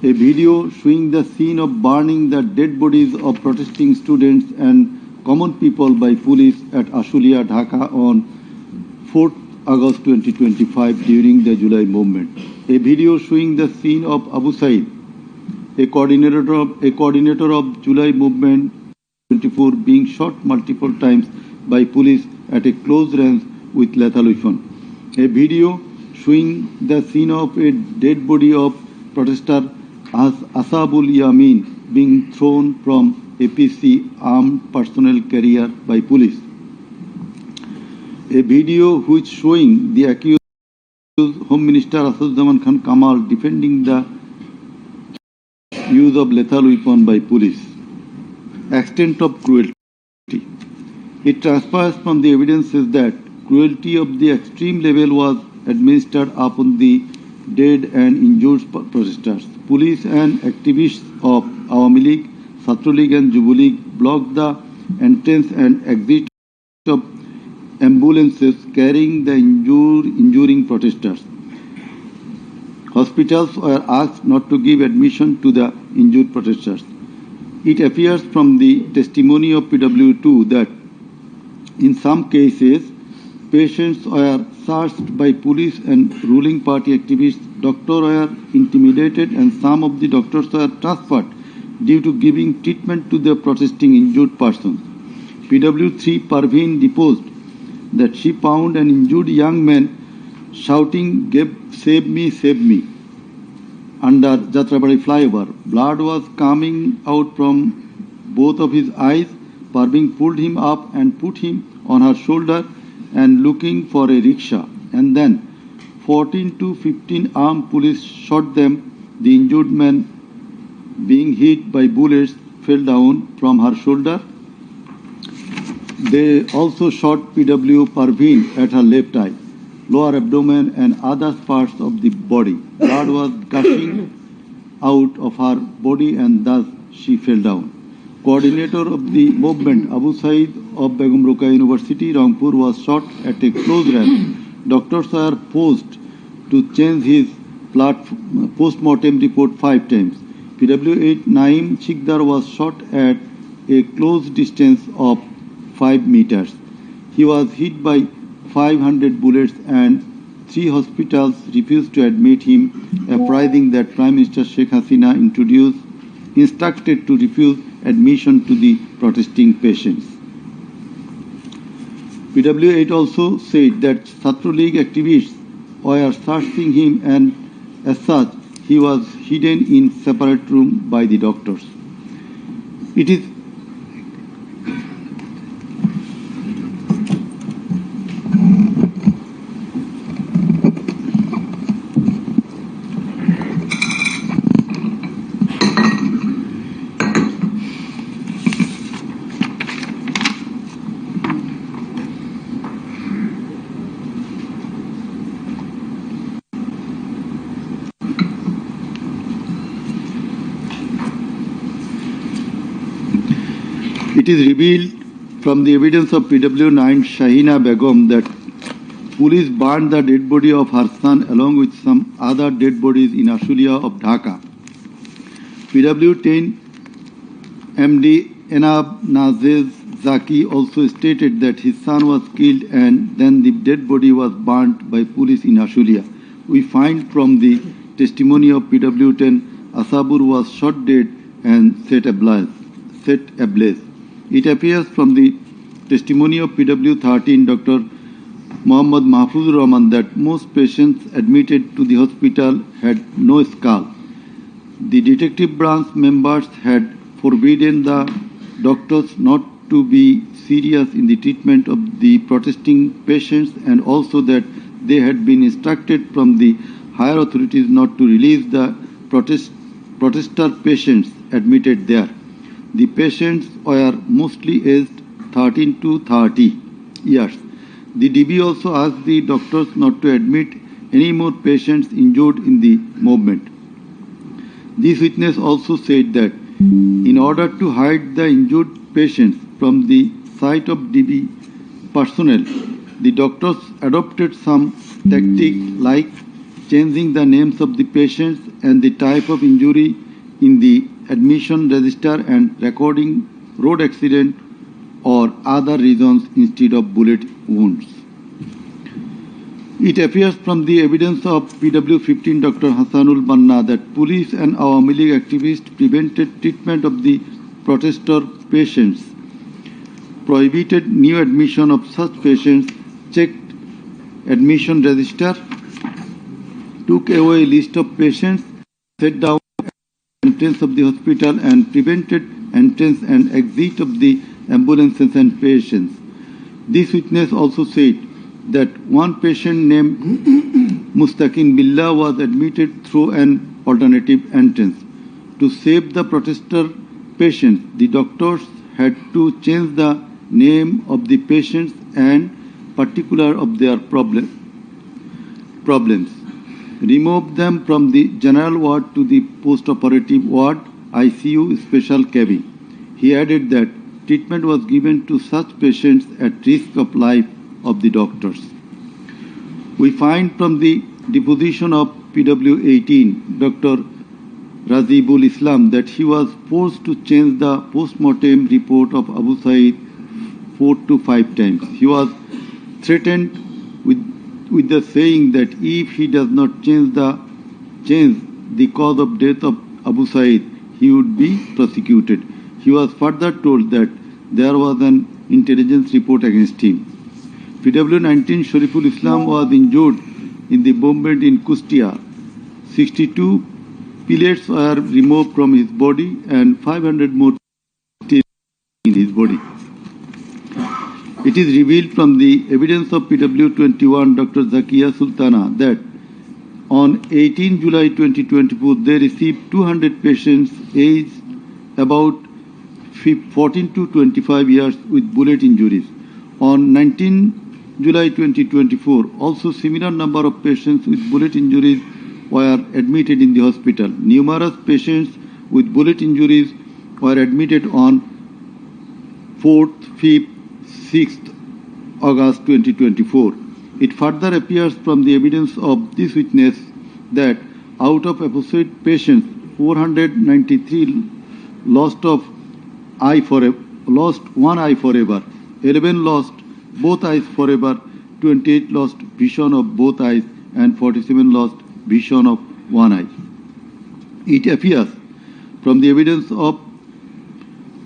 D: A video showing the scene of burning the dead bodies of protesting students and common people by police at Ashulia, Dhaka on 4th August 2025 during the July movement. A video showing the scene of Abu Said, a coordinator of July movement 24 being shot multiple times by police at a close range with lethal weapon. A video showing the scene of a dead body of protester Asabul Yamin being thrown from APC armed personnel carrier by police. A video which showing the accused Home Minister Asaduzzaman Khan Kamal defending the use of lethal weapon by police. Extent of cruelty. It transpires from the evidences that cruelty of the extreme level was administered upon the dead and injured protesters. Police and activists of Awami League, Chhatra League and Jubo League blocked the entrance and exit of ambulances carrying the injuring protesters. Hospitals were asked not to give admission to the injured protesters. It appears from the testimony of PW2 that in some cases, patients were searched by police and ruling party activists. Doctors were intimidated and some of the doctors were transferred due to giving treatment to the protesting injured persons. PW3 Parveen deposed that she found an injured young man shouting, "Save me, save me," under Jatrabari flyover. Blood was coming out from both of his eyes. Parveen pulled him up and put him on her shoulder and looking for a rickshaw. And then 14 to 15 armed police shot them. The injured man, being hit by bullets, fell down from her shoulder. They also shot PW Parveen at her left eye, lower abdomen and other parts of the body. Blood was gushing out of her body and thus she fell down. Coordinator of the movement, Abu Said of Begum Rokeya University, Rangpur, was shot at a close range. Doctors were forced to change his post-mortem report 5 times. PW8 Naeem Chikdar was shot at a close distance of 5 meters. He was hit by 500 bullets and 3 hospitals refused to admit him, apprising that Prime Minister Sheikh Hasina instructed to refuse admission to the protesting patients. PW8 also said that Chhatro League activists were searching him and as such he was hidden in separate room by the doctors. It is It is revealed from the evidence of PW9 Shahina Begum that police burned the dead body of her son along with some other dead bodies in Ashulia of Dhaka. PW10 MD Enab Nazez Zaki also stated that his son was killed and then the dead body was burnt by police in Ashulia. We find from the testimony of PW10 Asabur was shot dead and set ablaze. It appears from the testimony of PW13 Dr. Muhammad Mahfuzur Rahman that most patients admitted to the hospital had no skull. The detective branch members had forbidden the doctors not to be serious in the treatment of the protesting patients and also that they had been instructed from the higher authorities not to release the protester patients admitted there. The patients were mostly aged 13 to 30 years. The DB also asked the doctors not to admit any more patients injured in the movement. This witness also said that in order to hide the injured patients from the sight of DB personnel, the doctors adopted some tactic like changing the names of the patients and the type of injury in the admission register and recording road accident or other reasons instead of bullet wounds. It appears from the evidence of PW15 Dr. Hassanul Banna that police and Awami League activists prevented treatment of the protester patients, prohibited new admission of such patients, checked admission register, took away a list of patients, set down entrance of the hospital and prevented entrance and exit of the ambulances and patients. This witness also said that one patient named Mustaqin Billah was admitted through an alternative entrance. To save the protester patients, the doctors had to change the name of the patients and particular of their problems, remove them from the general ward to the post-operative ward, ICU special cabin. He added that treatment was given to such patients at risk of life of the doctors. We find from the deposition of PW 18, Dr. Razibul Islam, that he was forced to change the post-mortem report of Abu Said 4 to 5 times. He was threatened with the saying that if he does not change the cause of death of Abu Said, he would be prosecuted. He was further told that there was an intelligence report against him. PW 19 Shariful Islam was injured in the bombardment in Kustia. 62 pellets were removed from his body and 500 more still in his body. It is revealed from the evidence of PW 21 Dr. Zakia Sultana that on 18 July 2024 they received 200 patients aged about 14 to 25 years with bullet injuries. On 19 July 2024, also similar number of patients with bullet injuries were admitted in the hospital. Numerous patients with bullet injuries were admitted on 4th, 5th, 6th August 2024. It further appears from the evidence of this witness that out of apposite patients, 493 lost one eye forever, 11 lost both eyes forever, 28 lost vision of both eyes, and 47 lost vision of one eye. It appears from the evidence of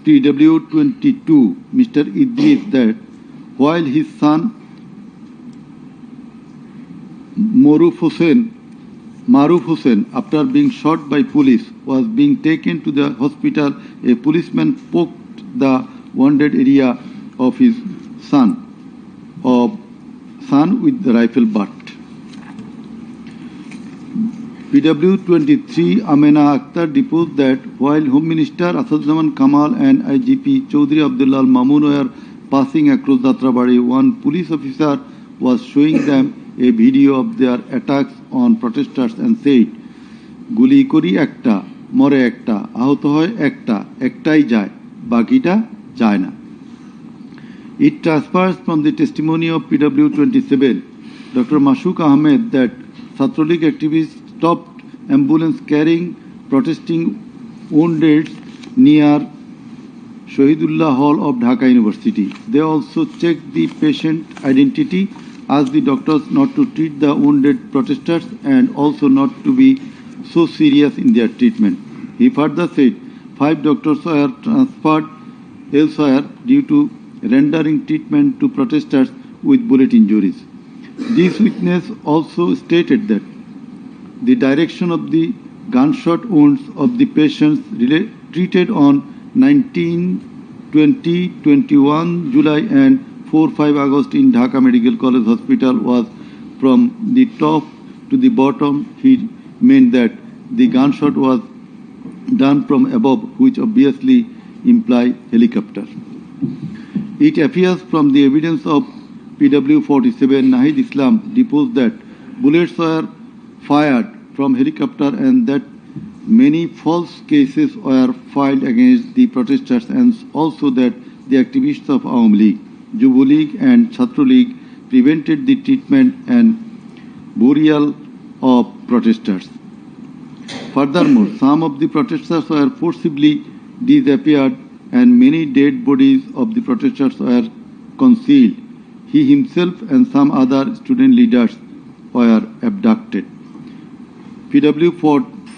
D: PW 22, Mr. Idris, that while his son Maruf Hussain, after being shot by police, was being taken to the hospital, a policeman poked the wounded area of his son with the rifle butt. PW 23 Amena Akhtar deposed that while Home Minister Asaduzzaman Kamal and IGP Chaudhry Abdullah Al Mamun were passing across Jatrabari, one police officer was showing them a video of their attacks on protesters and said, "Guli kori ekta, more ekta, ahuto hoy ekta, ektai jay, bakita jay na." It transpires from the testimony of PW 27, Dr. Mashuk Ahmed, that Chhatraleague activists stopped ambulance carrying protesting wounded near Shahidullah Hall of Dhaka University. They also checked the patient identity, asked the doctors not to treat the wounded protesters and also not to be so serious in their treatment. He further said 5 doctors were transferred elsewhere due to rendering treatment to protesters with bullet injuries. This witness also stated that the direction of the gunshot wounds of the patients treated on 19, 20, 21 July and 4-5 August in Dhaka Medical College Hospital was from the top to the bottom. He meant that the gunshot was done from above, which obviously imply helicopter. It appears from the evidence of PW 47 Nahid Islam deposed that bullets were fired from helicopter and that many false cases were filed against the protesters, and also that the activists of Awam League, Jubo League and Chhatro League prevented the treatment and burial of protesters. Furthermore, some of the protesters were forcibly disappeared and many dead bodies of the protesters were concealed. He himself and some other student leaders were abducted. PW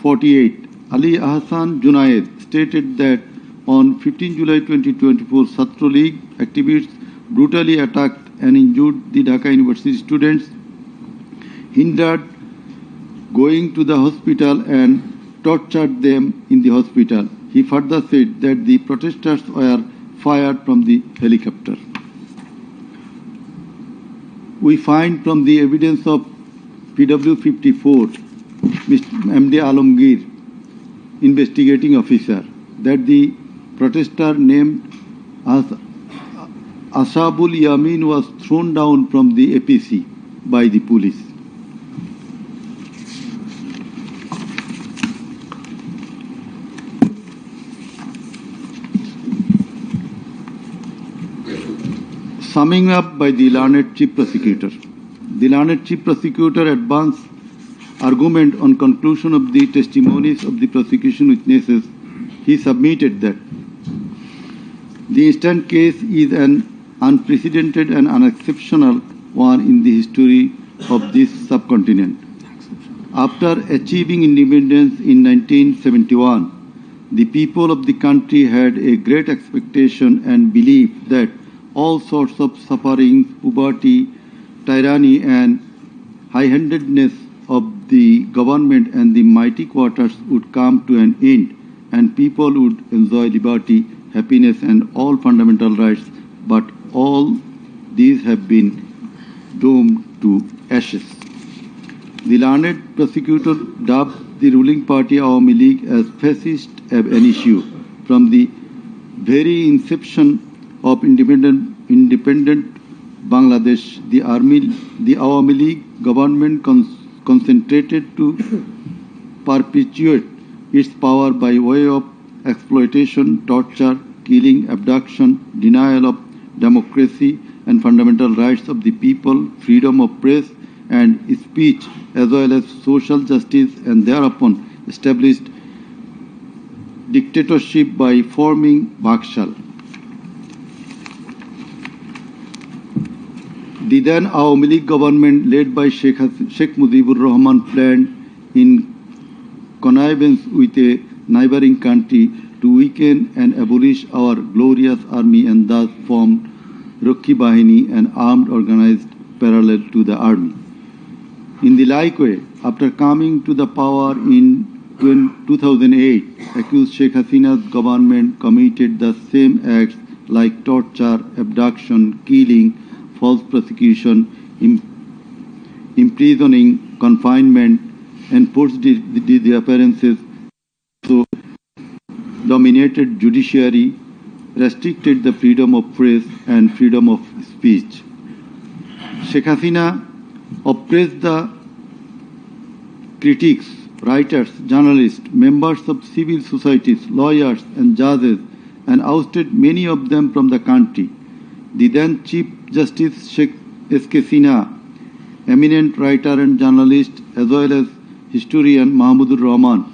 D: 48 Ali Ahsan Junaid stated that on 15 July 2024, Chhatro League activists brutally attacked and injured the Dhaka University students, hindered going to the hospital and tortured them in the hospital. He further said that the protesters were fired from the helicopter. We find from the evidence of PW 54, Mr. MD Alamgir, investigating officer, that the protester named as Ashabul Yamin was thrown down from the APC by the police. Summing up by the learned Chief Prosecutor. The learned Chief Prosecutor advanced argument on conclusion of the testimonies of the prosecution witnesses. He submitted that the instant case is an unprecedented and unexceptional one in the history of this subcontinent. After achieving independence in 1971, the people of the country had a great expectation and belief that all sorts of suffering, poverty, tyranny, and high-handedness of the government and the mighty quarters would come to an end, and people would enjoy liberty, happiness, and all fundamental rights. But all these have been doomed to ashes. The learned prosecutor dubbed the ruling party Awami League as fascist ab initio. From the very inception of independent Bangladesh, the Awami League government concentrated to perpetuate its power by way of exploitation, torture, killing, abduction, denial of democracy and fundamental rights of the people, freedom of press and speech, as well as social justice, and thereupon established dictatorship by forming Bakshal. The then Awami League government, led by Sheikh Mujibur Rahman, planned in connivance with a neighboring country to weaken and abolish our glorious army, and thus formed Rakhi Bahini, an armed organized parallel to the army. In the like way, after coming to the power in 2008, accused Sheikh Hasina's government committed the same acts like torture, abduction, killing, false prosecution, imprisoning, confinement, enforced disappearances, so dominated judiciary, restricted the freedom of press and freedom of speech. Sheikh Hasina oppressed the critics, writers, journalists, members of civil societies, lawyers and judges, and ousted many of them from the country. The then Chief Justice Sheikh S.K. Sinha, eminent writer and journalist, as well as historian Mahmudur Rahman,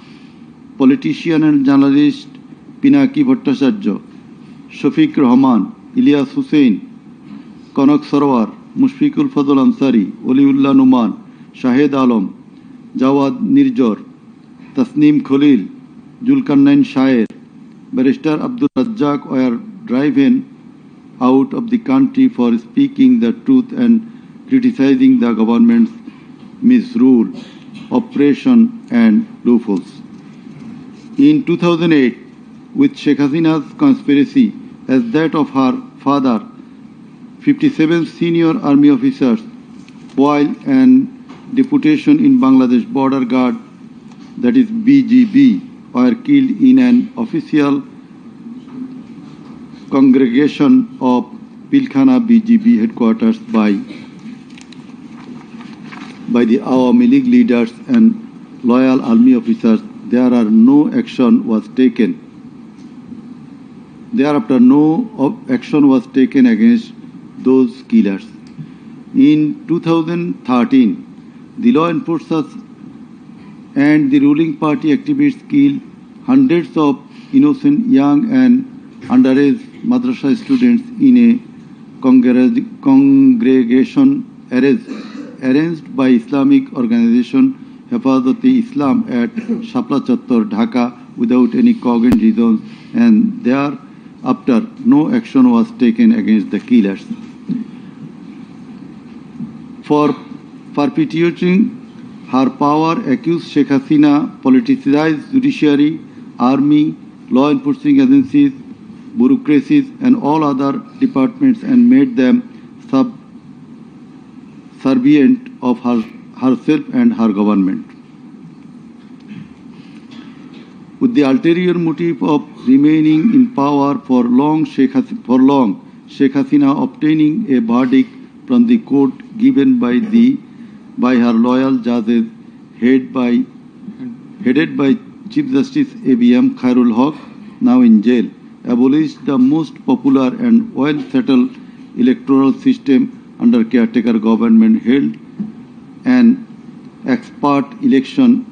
D: politician and journalist Pinaki Bhattacharya, Shafiq Rahman, Ilyas Hussain, Kanak Sarwar, Mushfiqul Fadl Ansari, Waliullah Numan, Shahed Alam, Jawad Nirjor, Tasneem Khalil, Julkarnain Shaer, Barrister Abdul Razzaq were driven out of the country for speaking the truth and criticizing the government's misrule, oppression and loopholes. In 2008, with Sheikh Hasina's conspiracy as that of her father, 57 senior army officers, while an deputation in Bangladesh Border Guard, that is BGB, were killed in an official congregation of Pilkhana BGB headquarters by the Awami League leaders and loyal army officers. Thereafter, no action was taken against those killers. In 2013, the law enforcers and the ruling party activists killed hundreds of innocent young and underage madrasa students in a congregation arranged by Islamic organization Hifazat-e-Islam at Shapla Chattor, Dhaka, without any cogent reasons, and thereafter no action was taken against the killers. For perpetuating her power, accused Sheikh Hasina politicized judiciary, army, law enforcing agencies, bureaucracies and all other departments and made them subservient of herself and her government. With the ulterior motive of remaining in power for long, Sheikh Hasina obtaining a verdict from the court given by her loyal judges headed by Chief Justice A.B.M. Khairul Haq, now in jail, abolished the most popular and well-settled electoral system under caretaker government held an expert election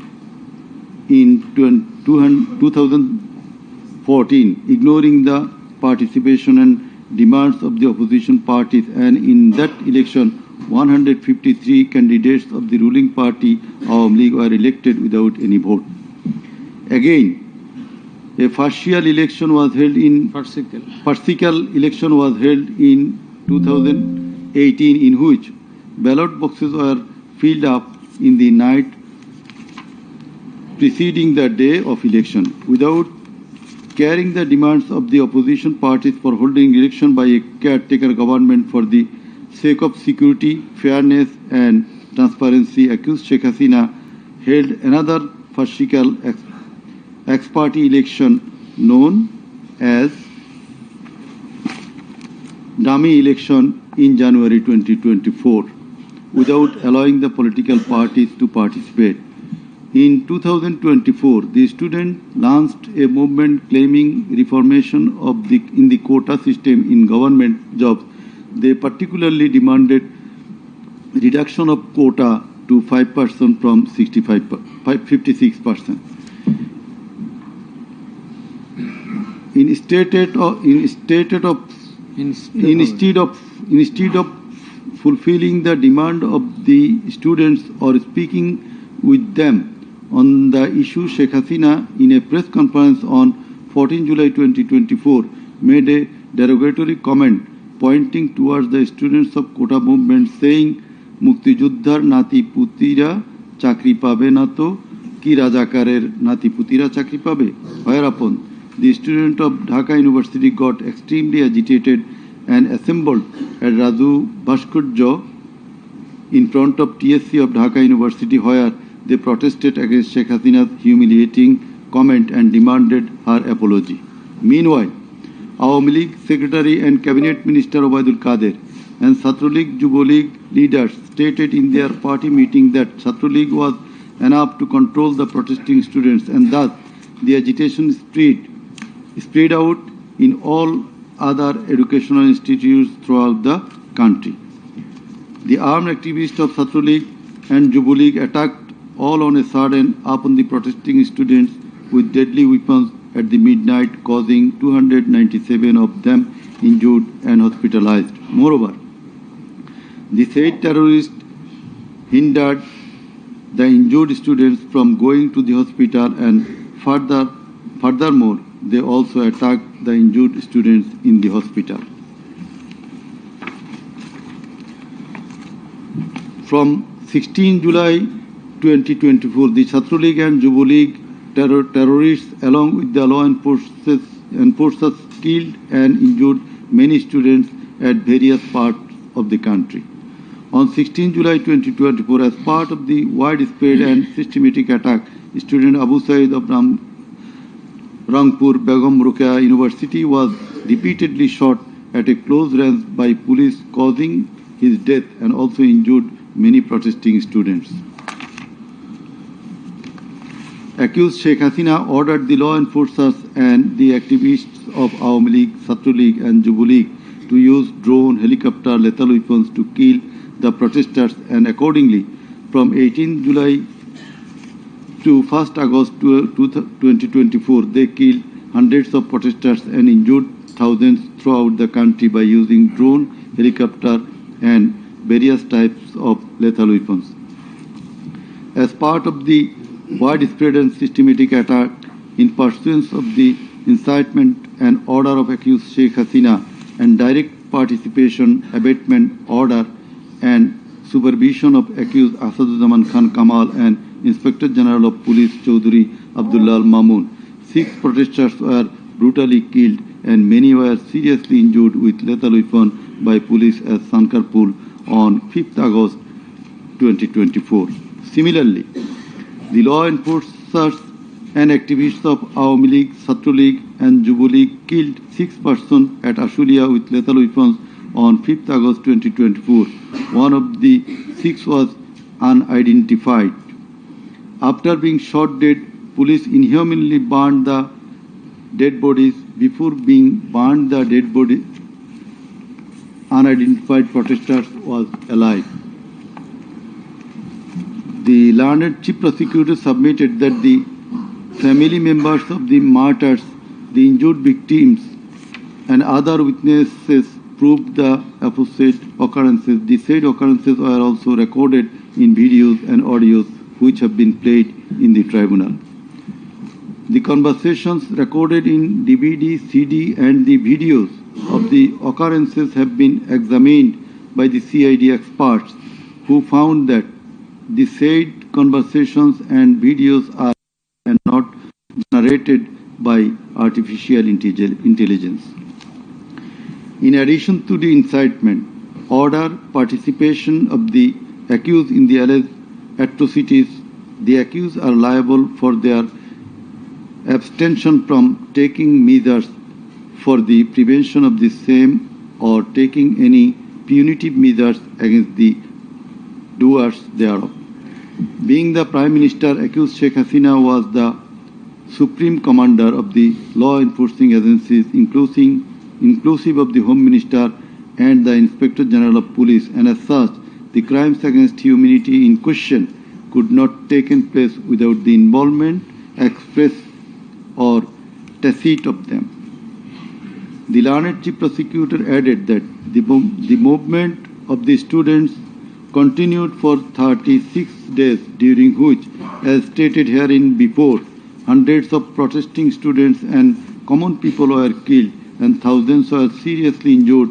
D: in 2014, ignoring the participation and demands of the opposition parties, and in that election 153 candidates of the ruling party Awami League were elected without any vote. Again, a partial election was held in election was held in 2018, in which ballot boxes were filled up in the night preceding the day of election without carrying the demands of the opposition parties for holding election by a caretaker government for the sake of security, fairness and transparency. Accused Sheikh Hasina held another partial ex-party election known as dummy election in January 2024 without allowing the political parties to participate. In 2024, the students launched a movement claiming reformation in the quota system in government jobs. They particularly demanded reduction of quota to 5% from 56%. Instead of fulfilling the demand of the students or speaking with them on the issue, Sheikh Hasina, in a press conference on 14 July 2024, made a derogatory comment pointing towards the students of Kota movement, saying, "Mukti Juddhar nati putira chakri pabe na to ki Rajakarer nati putira chakri pabe." Whereupon the student of Dhaka University got extremely agitated and assembled at Raju Bhaskarya in front of TSC of Dhaka University, where they protested against Sheikh Hasina's humiliating comment and demanded her apology. Meanwhile, Awami League Secretary and Cabinet Minister Obaidul Kader and Chhatra League Yuva League leaders stated in their party meeting that Chhatra League was enough to control the protesting students, and thus the agitation spread out in all other educational institutes throughout the country. The armed activists of Chhatra League and Yuva League attacked all on a sudden upon the protesting students with deadly weapons at the midnight, causing 297 of them injured and hospitalized. Moreover, the said terrorists hindered the injured students from going to the hospital, and furthermore, they also attacked the injured students in the hospital. From 16 July 2024, the Chhatra League and Yuva League terrorists, along with the law enforcers, killed and injured many students at various parts of the country. On 16 July 2024, as part of the widespread and systematic attack, student Abu Said of Rangpur Begum Ruqayya University was repeatedly shot at a close range by police, causing his death and also injured many protesting students. Accused Sheikh Hasina ordered the law enforcers and the activists of Awami League, Chhatra League and Yuva League to use drone, helicopter, lethal weapons to kill the protesters, and accordingly, from 18 July to 1st August 2024, they killed hundreds of protesters and injured thousands throughout the country by using drone, helicopter and various types of lethal weapons. As part of the widespread and systematic attack in pursuance of the incitement and order of accused Sheikh Hasina and direct participation, abatement order and supervision of accused Asaduzaman Khan Kamal and Inspector General of Police Chaudhry Abdullah Mamun, 6 protesters were brutally killed and many were seriously injured with lethal weapon by police at Sankarpur on 5th August 2024. Similarly, the law enforcers and activists of Awami League, Chhatra League and Yuva League killed 6 persons at Ashulia with lethal weapons on 5th August 2024. One of the 6 was unidentified. After being shot dead, police inhumanly burned the dead bodies. Before being burned, the dead bodies unidentified protesters was alive. The learned chief prosecutor submitted that the family members of the martyrs, the injured victims, and other witnesses proved the aforesaid occurrences. The said occurrences were also recorded in videos and audios which have been played in the tribunal. The conversations recorded in DVD, CD, and the videos of the occurrences have been examined by the CID experts, who found that the said conversations and videos are not generated by artificial intelligence. In addition to the incitement, order, participation of the accused in the alleged atrocities, the accused are liable for their abstention from taking measures for the prevention of the same or taking any punitive measures against the doers thereof. Being the Prime Minister, accused Sheikh Hasina was the supreme commander of the law enforcing agencies, inclusive of the Home Minister and the Inspector General of Police, and as such, the crimes against humanity in question could not take place without the involvement, express or tacit of them. The learned chief prosecutor added that the movement of the students continued for 36 days, during which, as stated herein before, hundreds of protesting students and common people were killed and thousands were seriously injured,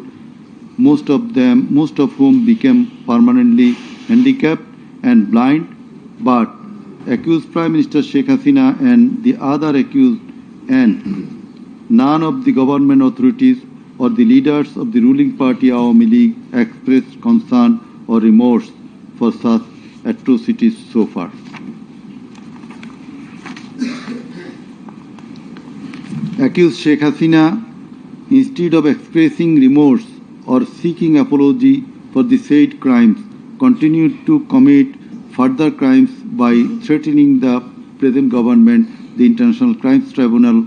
D: most of whom became permanently handicapped and blind. But accused Prime Minister Sheikh Hasina and the other accused and none of the government authorities or the leaders of the ruling party Awami League expressed concern or remorse for such atrocities so far. Accused Sheikh Hasina, instead of expressing remorse or seeking apology for the said crimes, continued to commit further crimes by threatening the present government, the International Crimes Tribunal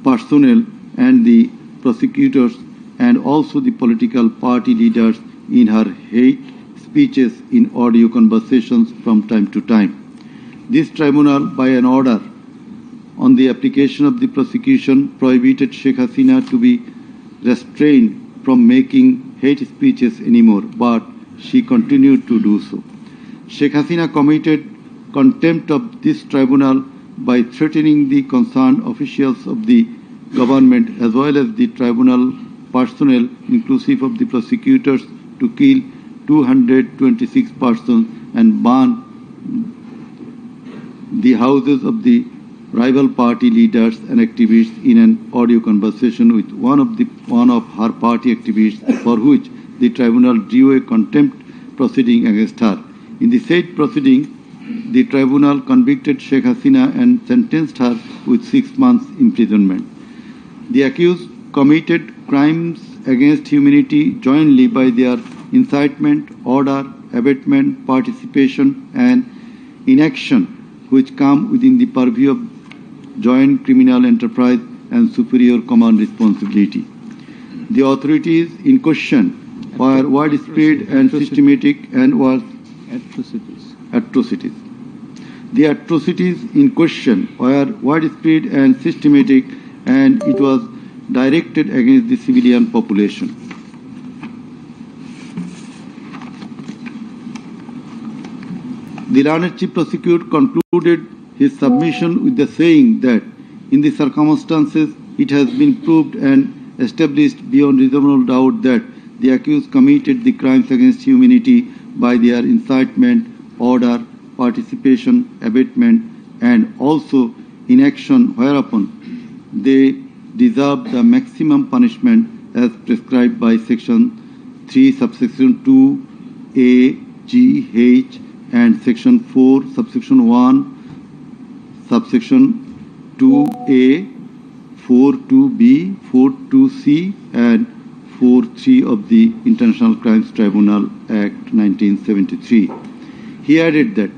D: personnel, and the prosecutors, and also the political party leaders in her hate speeches in audio conversations from time to time. This tribunal, by an order on the application of the prosecution, prohibited Sheikh Hasina to be restrained from making hate speeches anymore, but she continued to do so. Sheikh Hasina committed contempt of this tribunal by threatening the concerned officials of the government as well as the tribunal personnel, inclusive of the prosecutors, to kill 226 persons and burn the houses of the rival party leaders and activists in an audio conversation with one of her party activists, for which the tribunal drew a contempt proceeding against her. In the said proceeding, the tribunal convicted Sheikh Hasina and sentenced her with 6 months imprisonment. The accused committed crimes against humanity jointly by their incitement, order, abatement, participation, and inaction, which come within the purview of joint criminal enterprise and superior command responsibility. The authorities in question were widespread and systematic and were atrocities. The atrocities in question were widespread and systematic, and it was directed against the civilian population. The learned chief prosecutor concluded his submission with the saying that in the circumstances it has been proved and established beyond reasonable doubt that the accused committed the crimes against humanity by their incitement, order, participation, abatement, and also inaction, whereupon they deserve the maximum punishment as prescribed by Section 3, subsection 2, A, G, H, and Section 4, subsection 1, subsection 2A, 4.2b, 4.2c, and 4.3 of the International Crimes Tribunal Act 1973. He added that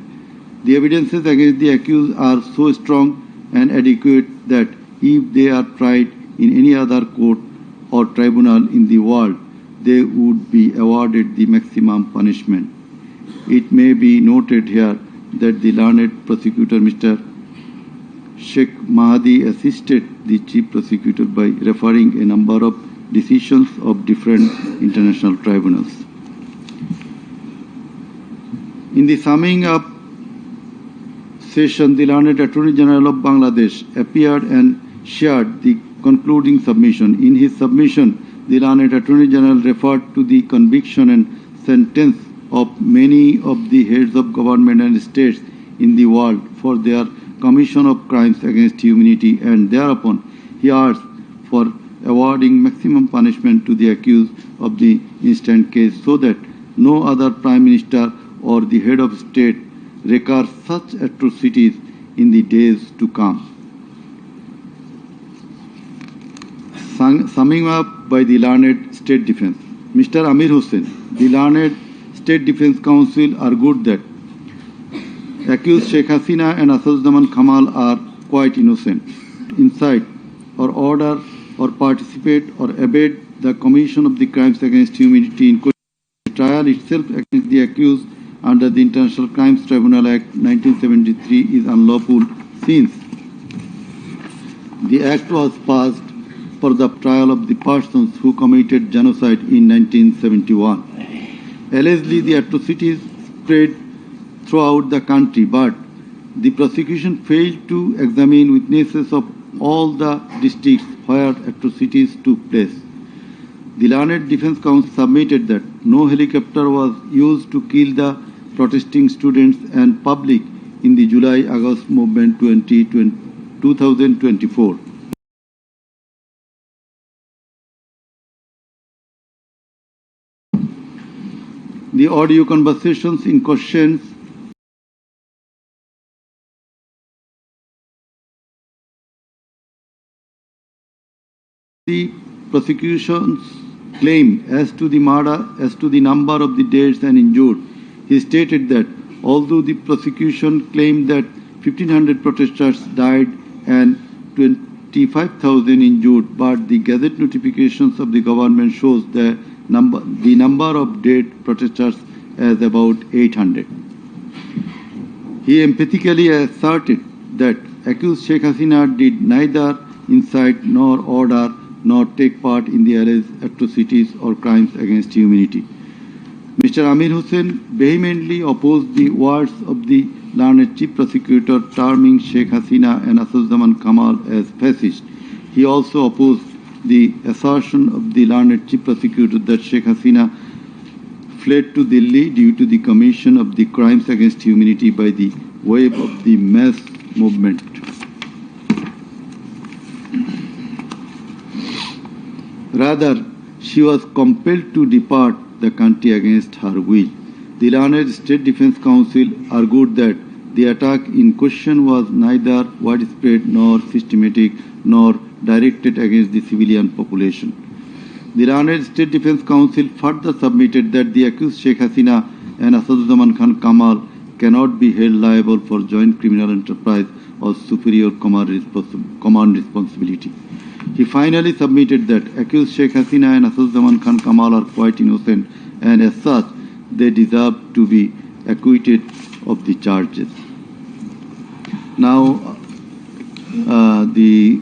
D: the evidences against the accused are so strong and adequate that if they are tried in any other court or tribunal in the world, they would be awarded the maximum punishment. It may be noted here that the learned prosecutor, Mr. Sheikh Mahdi, assisted the chief prosecutor by referring a number of decisions of different international tribunals. In the summing up session, the learned Attorney General of Bangladesh appeared and shared the concluding submission. In his submission, the learned Attorney General referred to the conviction and sentence of many of the heads of government and states in the world for their commission of crimes against humanity, and thereupon he asked for awarding maximum punishment to the accused of the instant case so that no other Prime Minister or the head of state recur such atrocities in the days to come. Summing up by the learned State Defense, Mr. Amir Hussain, the learned State Defense Counsel argued that accused Sheikh Hasina and Asaduzzaman Kamal are quite innocent. Incite or order or participate or abet the commission of the crimes against humanity in the trial itself against the accused under the International Crimes Tribunal Act 1973 is unlawful since the act was passed for the trial of the persons who committed genocide in 1971. Allegedly, the atrocities spread throughout the country, but the prosecution failed to examine witnesses of all the districts where atrocities took place. The learned defense counsel submitted that no helicopter was used to kill the protesting students and public in the July-August movement 2024. The audio conversations in questions the prosecution's claim as to the number of the deaths and injured. He stated that although the prosecution claimed that 1,500 protesters died and 25,000 injured, but the Gazette notifications of the government shows the number of dead protesters as about 800. He emphatically asserted that accused Sheikh Hasina did neither incite nor order nor take part in the alleged atrocities or crimes against humanity. Mr. Amir Hussain vehemently opposed the words of the learned chief prosecutor terming Sheikh Hasina and Asaduzzaman Kamal as fascist. He also opposed the assertion of the learned chief prosecutor that Sheikh Hasina fled to Delhi due to the commission of the crimes against humanity by the wave of the mass movement. Rather, she was compelled to depart the country against her will. The learned State Defense Counsel argued that the attack in question was neither widespread nor systematic nor directed against the civilian population. The learned State Defense Counsel further submitted that the accused Sheikh Hasina and Asaduzzaman Khan Kamal cannot be held liable for joint criminal enterprise or superior command responsibility. He finally submitted that accused Sheikh Hasina and Asaduzzaman Khan Kamal are quite innocent and as such they deserve to be acquitted of the charges. Now, the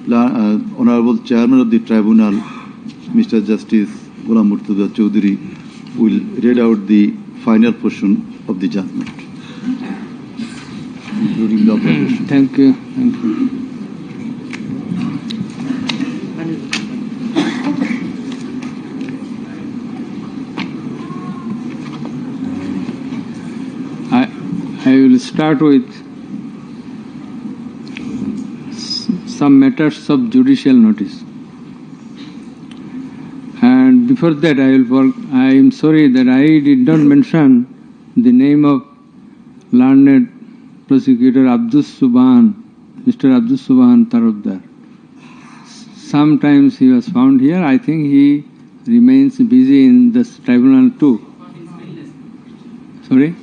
D: Honorable Chairman of the Tribunal, Mr. Justice Ghulam Murtuza Chaudhary, will read out the final portion of the judgment, including the observation.
A: Thank you. Thank you. I will start with some matters of judicial notice. And before that, I am sorry that I did not mention the name of learned prosecutor Abdus Subhan, Mr. Abdus Subhan Tarabdar. Sometimes he was found here. I think he remains busy in this tribunal too. Sorry?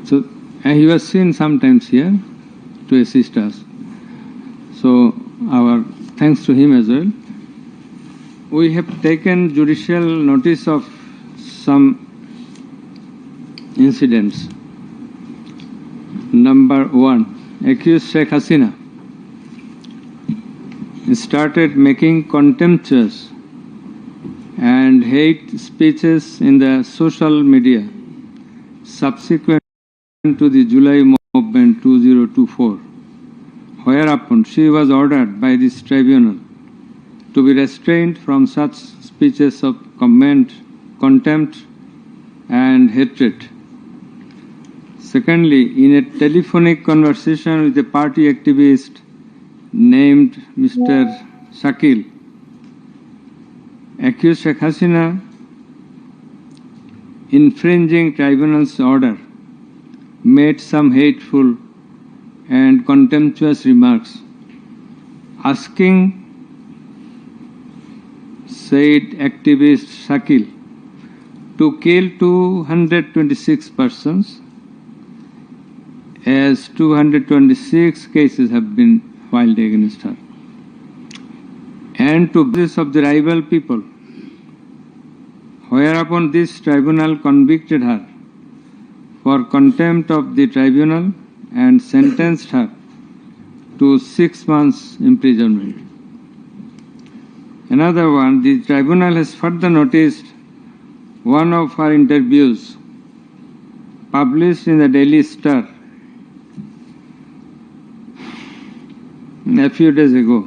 A: So he was seen sometimes here to assist us. So our thanks to him as well. we have taken judicial notice of some incidents. Number 1, accused Sheikh Hasina started making contemptuous and hate speeches in the social media subsequent to the July movement 2024, whereupon she was ordered by this tribunal to be restrained from such speeches of contempt and hatred. Secondly, in a telephonic conversation with a party activist named Mr. Shakil, accused Sheikh Hasina infringing tribunal's order made some hateful and contemptuous remarks, asking said activist Shakil to kill 226 persons, as 226 cases have been filed against her, and to this of the rival people, whereupon this tribunal convicted her for contempt of the tribunal and sentenced her to 6 months imprisonment. Another one, the tribunal has further noticed one of her interviews published in the Daily Star a few days ago.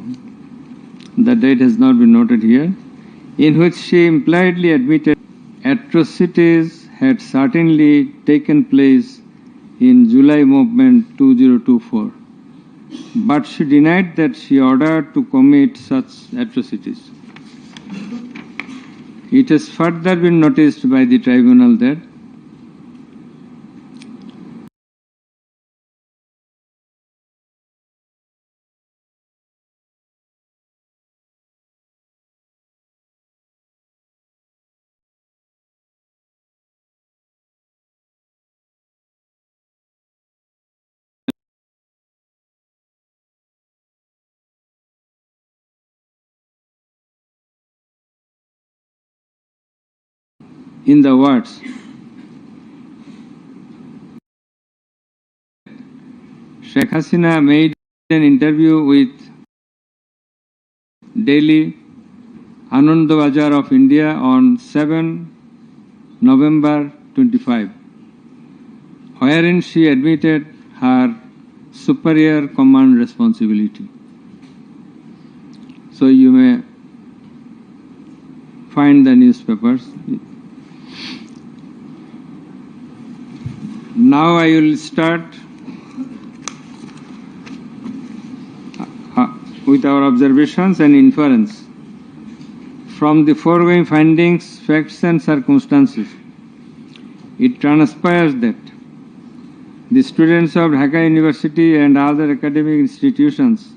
A: The date has not been noted here, in which she impliedly admitted atrocities had certainly taken place in July movement 2024, but she denied that she ordered to commit such atrocities. It has further been noticed by the tribunal that in the words, Sheikh Hasina made an interview with Daily Anandabazar of India on 7 November 25, wherein she admitted her superior command responsibility. So you may find the newspapers. Now I will start with our observations and inference. From the foregoing findings, facts and circumstances, it transpires that the students of Dhaka University and other academic institutions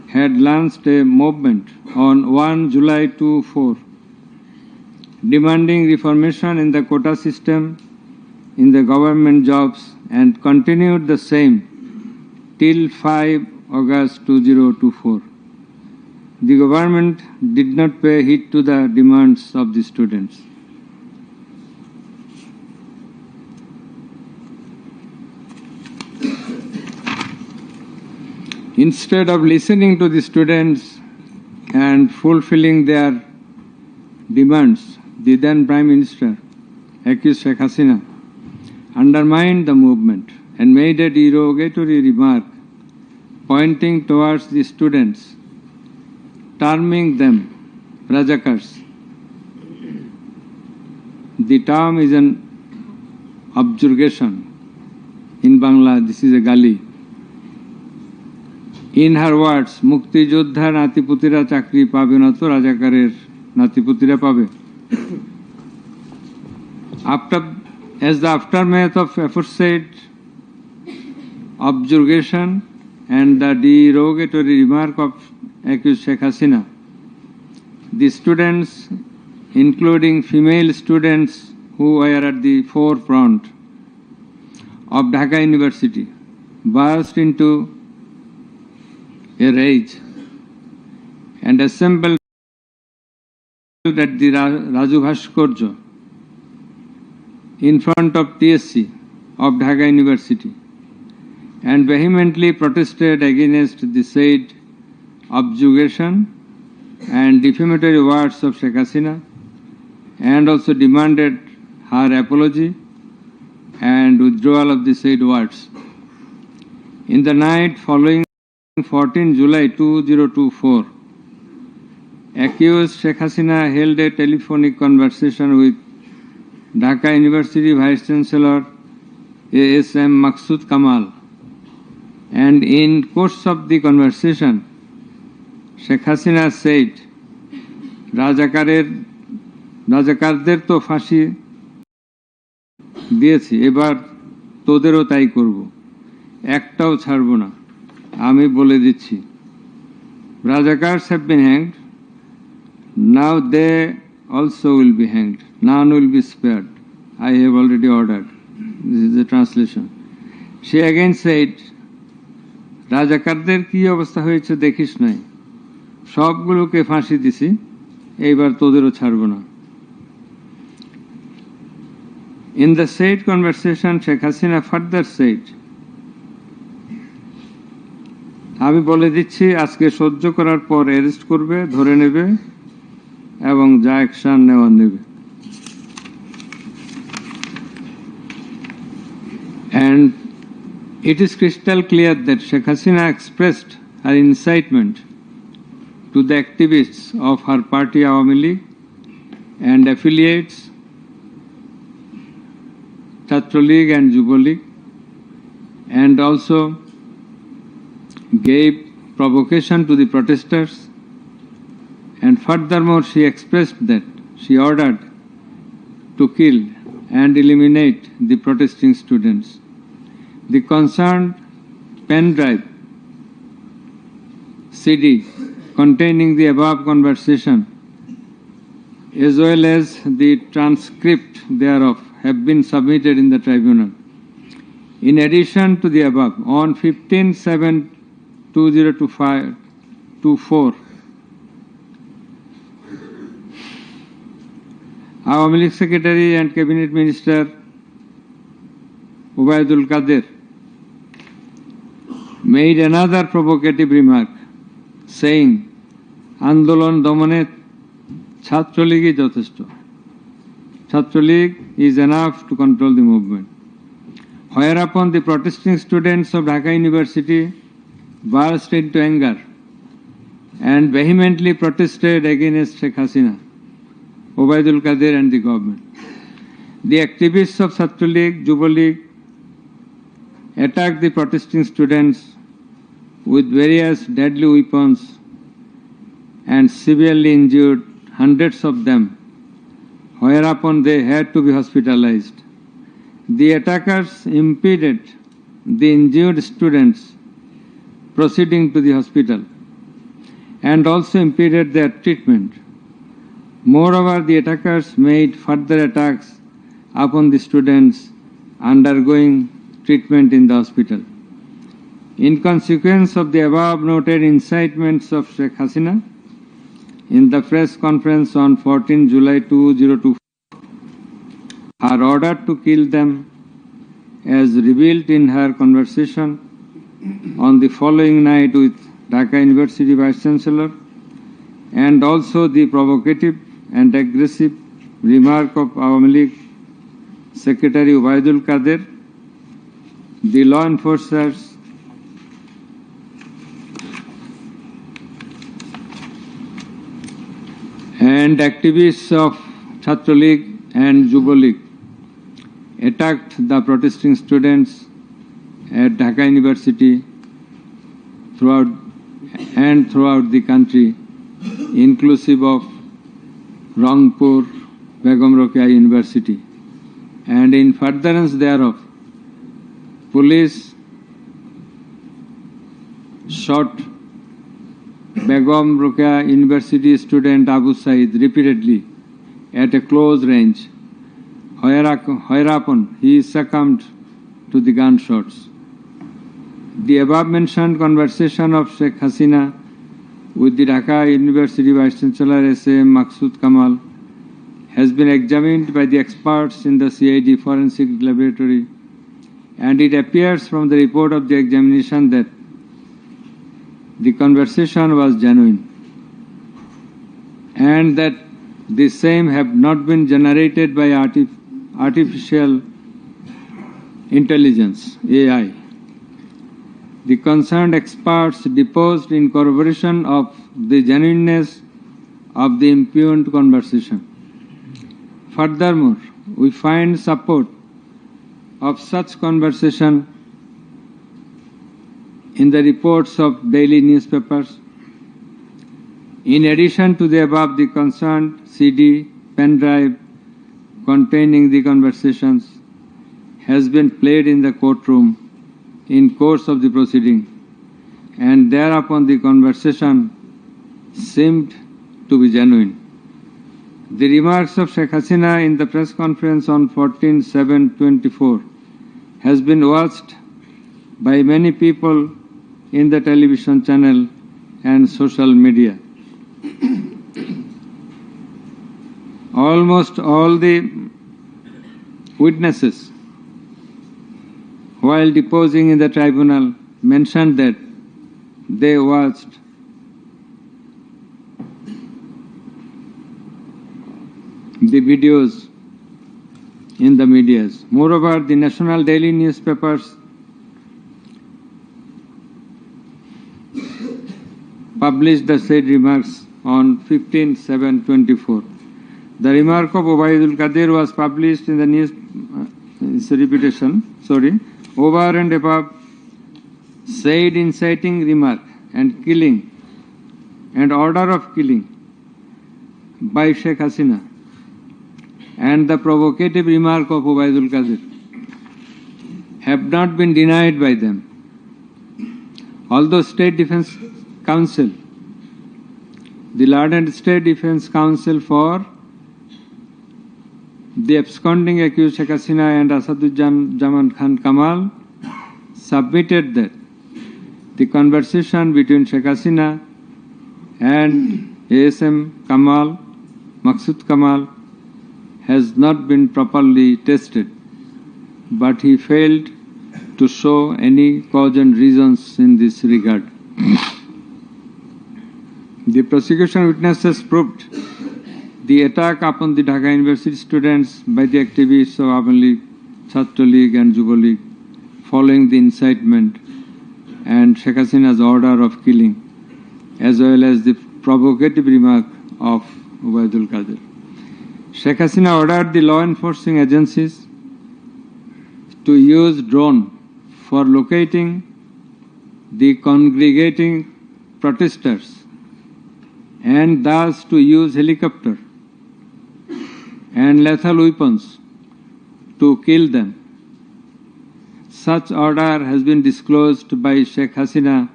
A: had launched a movement on 1 July 2024 demanding reformation in the quota system in the government jobs and continued the same till 5 August 2024. The government did not pay heed to the demands of the students. Instead of listening to the students and fulfilling their demands, the then Prime Minister, accused Sheikh Hasina, undermined the movement and made a derogatory remark pointing towards the students, terming them Rajakars. The term is an objurgation. In Bangla, this is a gali. In her words, Mukti Joddha Natiputira Chakri pabe na to Rajakarer Natiputira pabe. As the aftermath of aforesaid objurgation and the derogatory remark of accused Sheikh Hasina, the students, including female students who were at the forefront of Dhaka University, burst into a rage and assembled at the Raju Bhaskarya in front of TSC of Dhaka University and vehemently protested against the said objurgation and defamatory words of Sheikh Hasina, and also demanded her apology and withdrawal of the said words. In the night following 14 July 2024, accused Sheikh Hasina held a telephonic conversation with Dhaka University Vice Chancellor ASM Maqsood Kamal, and in course of the conversation, Sheikh Hasina said, রাজাকারদের তো ফাঁসি দিয়েছি, এবার তোদেরও তাই করব, একটাও ছাড়ব না, আমি বলে দিচ্ছি। Rajakars have been hanged, now they also will be hanged, none will be spared, I have already ordered. This is the translation. She again said, রাজাকারদের কি অবস্থা হয়েছে দেখিস নাই, সবগুলোকে ফাঁসি দিছি, এইবার তোদেরও ছাড়ব না। In the said conversation, Sheikh Hasina further said, আমি বলে দিচ্ছি আজকে সহ্য করার পর অ্যারেস্ট করবে, ধরে নেবে এবং যা অ্যাকশন নেওয়ার নেবে। And it is crystal clear that Sheikh Hasina expressed her incitement to the activists of her party Awami League and affiliates, Chhatra League and Yuva League, and also gave provocation to the protesters, and furthermore she expressed that she ordered to kill and eliminate the protesting students. The concerned pen drive CD containing the above conversation as well as the transcript thereof have been submitted in the tribunal. In addition to the above, on 15/7/2024, Awami League Secretary and Cabinet Minister Ubaidul Qadir made another provocative remark, saying, Andolon Domane Chhatra League is যথেষ্ট. Chhatra League is enough to control the movement. Whereupon the protesting students of Dhaka University burst into anger and vehemently protested against Sheikh Hasina, Ubaidul Qadir and the government. The activists of Chhatra League, Yuva League attacked the protesting students with various deadly weapons and severely injured hundreds of them, whereupon they had to be hospitalized. The attackers impeded the injured students proceeding to the hospital and also impeded their treatment. Moreover, the attackers made further attacks upon the students undergoing treatment in the hospital. In consequence of the above noted incitements of Sheikh Hasina, in the press conference on 14 July 2024, her order to kill them, as revealed in her conversation on the following night with Dhaka University Vice Chancellor, and also the provocative and aggressive remark of Awami League Secretary Ubaidul Qadir, the law enforcers and activists of Chhatra League and Yuva League attacked the protesting students at Dhaka University throughout the country, inclusive of Rangpur Begum Rokeya University. And in furtherance thereof, police shot Begum Rokeya University student Abu Said repeatedly at a close range, whereupon he succumbed to the gunshots. The above mentioned conversation of Sheikh Hasina with the Dhaka University Vice Chancellor S.M. Maksud Kamal has been examined by the experts in the CID Forensic Laboratory, and it appears from the report of the examination that the conversation was genuine and that the same have not been generated by artificial intelligence, AI. The concerned experts deposed in corroboration of the genuineness of the impugned conversation. Furthermore, we find support of such conversation in the reports of daily newspapers. In addition to the above, the concerned CD, pen drive containing the conversations has been played in the courtroom in course of the proceeding, and thereupon the conversation seemed to be genuine. The remarks of Sheikh Hasina in the press conference on 14/7/24 has been watched by many people in the television channel and social media. Almost all the witnesses, while deposing in the tribunal, mentioned that they watched the videos in the medias. Moreover, the national daily newspapers published the said remarks on 15/7/24. The remark of Obaidul Qadir was published in the news, it's a repetition, over and above said inciting remark and killing and order of killing by Sheikh Hasina and the provocative remark of Obaidul Qadir have not been denied by them. Although State Defence Council, the Laudant State Defence Council for the absconding accused Sheikh Hasina and Asaduজ্জামান Khan Kamal submitted that the conversation between Sheikh Hasina and ASM Kamal, Maksud Kamal, has not been properly tested, but he failed to show any cogent reasons in this regard. The prosecution witnesses proved the attack upon the Dhaka University students by the activists of Awan League, Chhatra League and Yuva League following the incitement and Sheikh Hasina's order of killing, as well as the provocative remark of Obaidul Qadir. Sheikh Hasina ordered the law enforcing agencies to use drone for locating the congregating protesters and thus to use helicopter and lethal weapons to kill them. Such order has been disclosed by Sheikh Hasina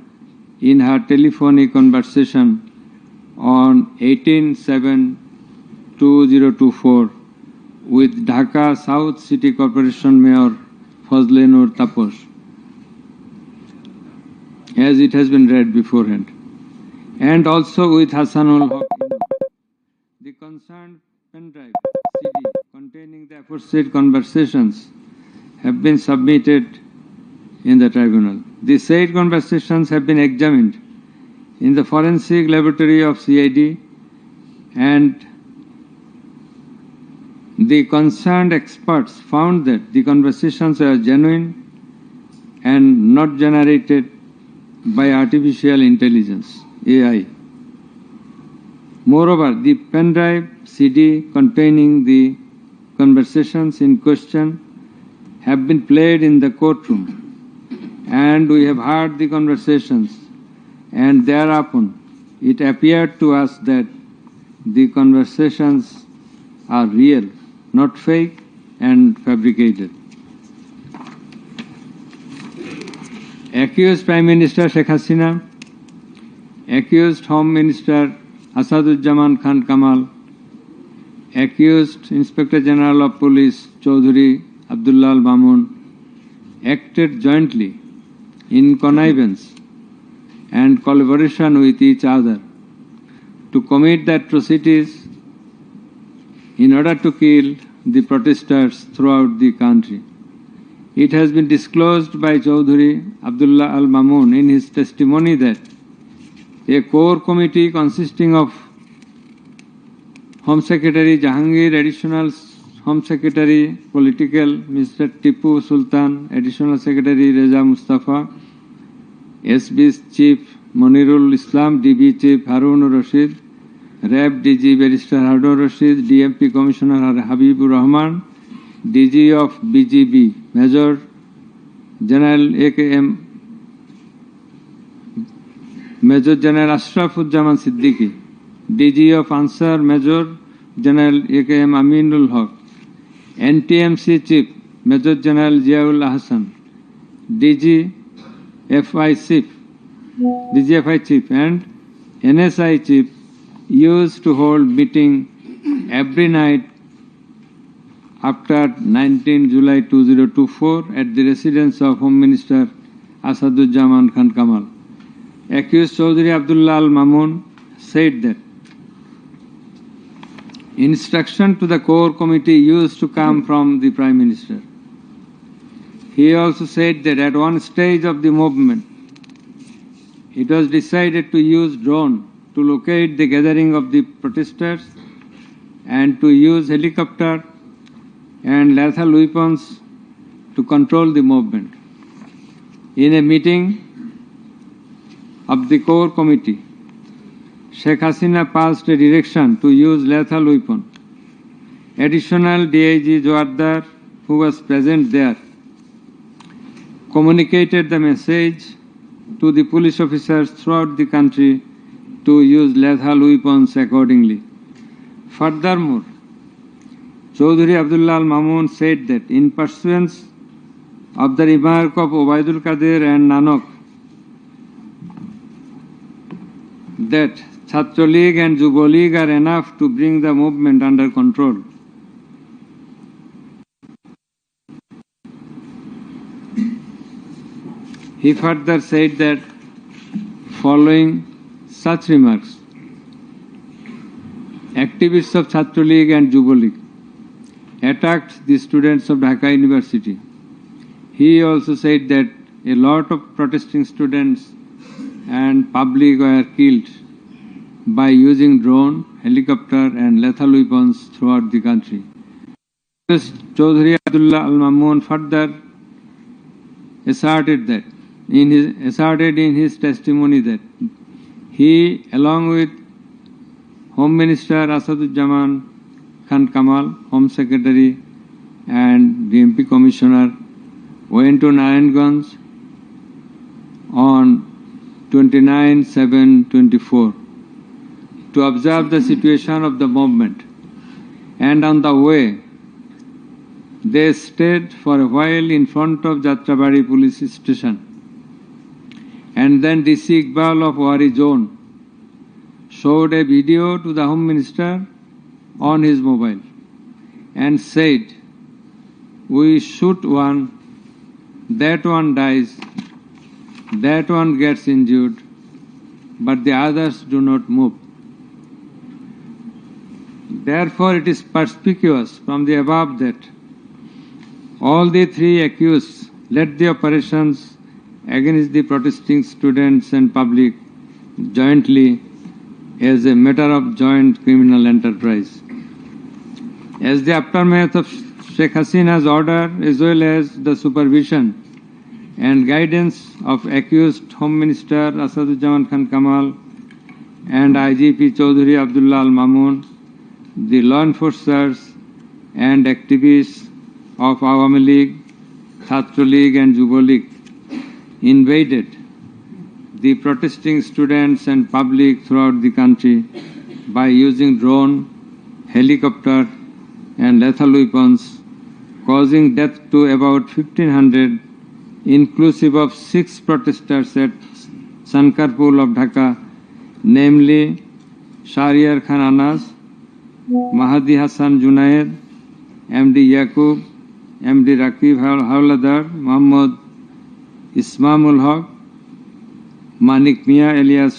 A: in her telephonic conversation on 18/7/2024 with Dhaka South City Corporation Mayor Fazle Nur Taposh, as it has been read beforehand, and also with Hassanul Haq. The concerned pen drive CD containing the aforesaid conversations have been submitted in the tribunal. The said conversations have been examined in the forensic laboratory of CID, and the concerned experts found that the conversations were genuine and not generated by artificial intelligence, AI. Moreover, the pen drive CD containing the conversations in question have been played in the courtroom, and we have heard the conversations, and thereupon it appeared to us that the conversations are real, not fake and fabricated. Accused Prime Minister Sheikh Hasina, accused Home Minister Asaduজ্জামান Khan Kamal, accused Inspector General of Police Chaudhry Abdullah Al Mamun acted jointly in connivance and collaboration with each other to commit the atrocities in order to kill the protesters throughout the country. It has been disclosed by Chaudhuri Abdullah Al Mamun in his testimony that a core committee consisting of Home Secretary Jahangir, Additional Home Secretary Political Mr. Tipu Sultan, Additional Secretary Reza Mustafa, SB's Chief Monirul Islam, DB Chief Harun Rashid, RAB DG Barrister Harun Rashid, DMP Commissioner Habibur Rahman, DG of BGB Major General AKM Major General Ashrafuzzaman Siddiqui, DG of Ansar Major General AKM Aminul Haq, NTMC Chief Major General Ziaul Ahsan, DGFI Chief and NSI Chief used to hold meeting every night after 19 July 2024 at the residence of Home Minister Asaduzzaman Khan Kamal. Accused Chaudhuri Abdullah Al Mamun said that instruction to the core committee used to come from the Prime Minister. He also said that at one stage of the movement, it was decided to use drone to locate the gathering of the protesters and to use helicopter and lethal weapons to control the movement. In a meeting of the core committee, Sheikh Hasina passed a direction to use lethal weapon. Additional DIG Joardar, who was present there, communicated the message to the police officers throughout the country to use lethal weapons accordingly. Furthermore, Chaudhuri Abdullah Al Mamun said that in pursuance of the remark of Obaidul Qadir and Nanak that Chhatra League and Yuva League are enough to bring the movement under control, he further said that following such remarks, activists of Chhatra League and Yuva League attacked the students of Dhaka University. He also said that a lot of protesting students and public were killed by using drone, helicopter and lethal weapons throughout the country. Chaudhuri Abdullah Al Mamun further asserted in his testimony that he, along with Home Minister Asaduzzaman Khan Kamal, Home Secretary and DMP Commissioner, went to Narayanganj on 29/7/24 to observe the situation of the movement, and on the way they stayed for a while in front of Jatrabari police station, and then DC Iqbal of Wari Zone showed a video to the Home Minister on his mobile and said, "We shoot one, that one dies, that one gets injured, but the others do not move." Therefore, it is perspicuous from the above that all the three accused led the operations against the protesting students and public jointly as a matter of joint criminal enterprise. As the aftermath of Sheikh Hasina's order, as well as the supervision and guidance of accused Home Minister Asaduzzaman Khan Kamal and IGP Chaudhuri Abdullah Al Mamun, the law enforcers and activists of Awami League, Chhatra League and Yuva League invaded the protesting students and public throughout the country by using drone, helicopter and lethal weapons, causing death to about 1,500, inclusive of 6 protesters at Sankarpur of Dhaka, namely Shahryar Khan Anas, Mahdi Hassan Junaid, MD Yaqub, MD Rakib Hawladar, Muhammad Ismamul Haq, Manik Mia alias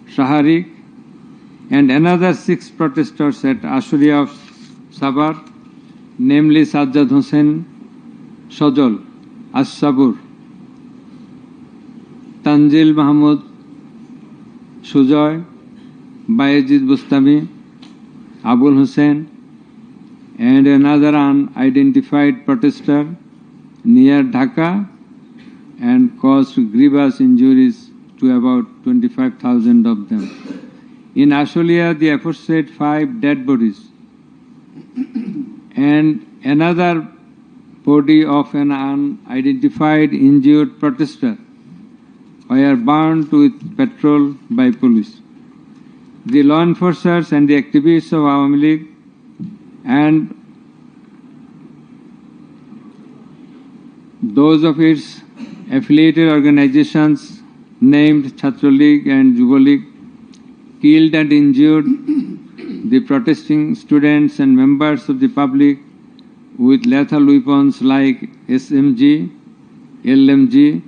A: Shaharik, and another 6 protesters at Ashuria of Sabar, namely Sajjad Hossain Shojol, Ashabur, Tanzil Mahmud Sujoy, Bayezid Bustami, Abul Hussain, and another unidentified protester near Dhaka, and caused grievous injuries to about 25,000 of them. In Ashulia, the aforesaid 5 dead bodies and another body of an unidentified injured protester were burned with petrol by police. The law enforcers and the activists of Awami League and those of its affiliated organizations named Chhatra League and Yuva League killed and injured the protesting students and members of the public with lethal weapons like SMG, LMG,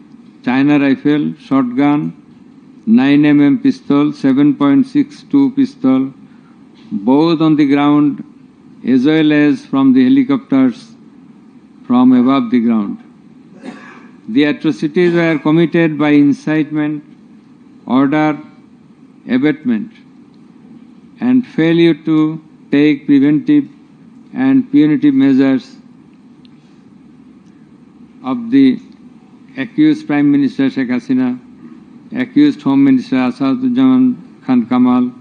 A: China rifle, shotgun, 9mm pistol, 7.62 pistol, both on the ground as well as from the helicopters from above the ground. The atrocities were committed by incitement, order, abatement, and failure to take preventive and punitive measures of the accused Prime Minister Sheikh Hasina, accused Home Minister Asaduzzaman Khan Kamal,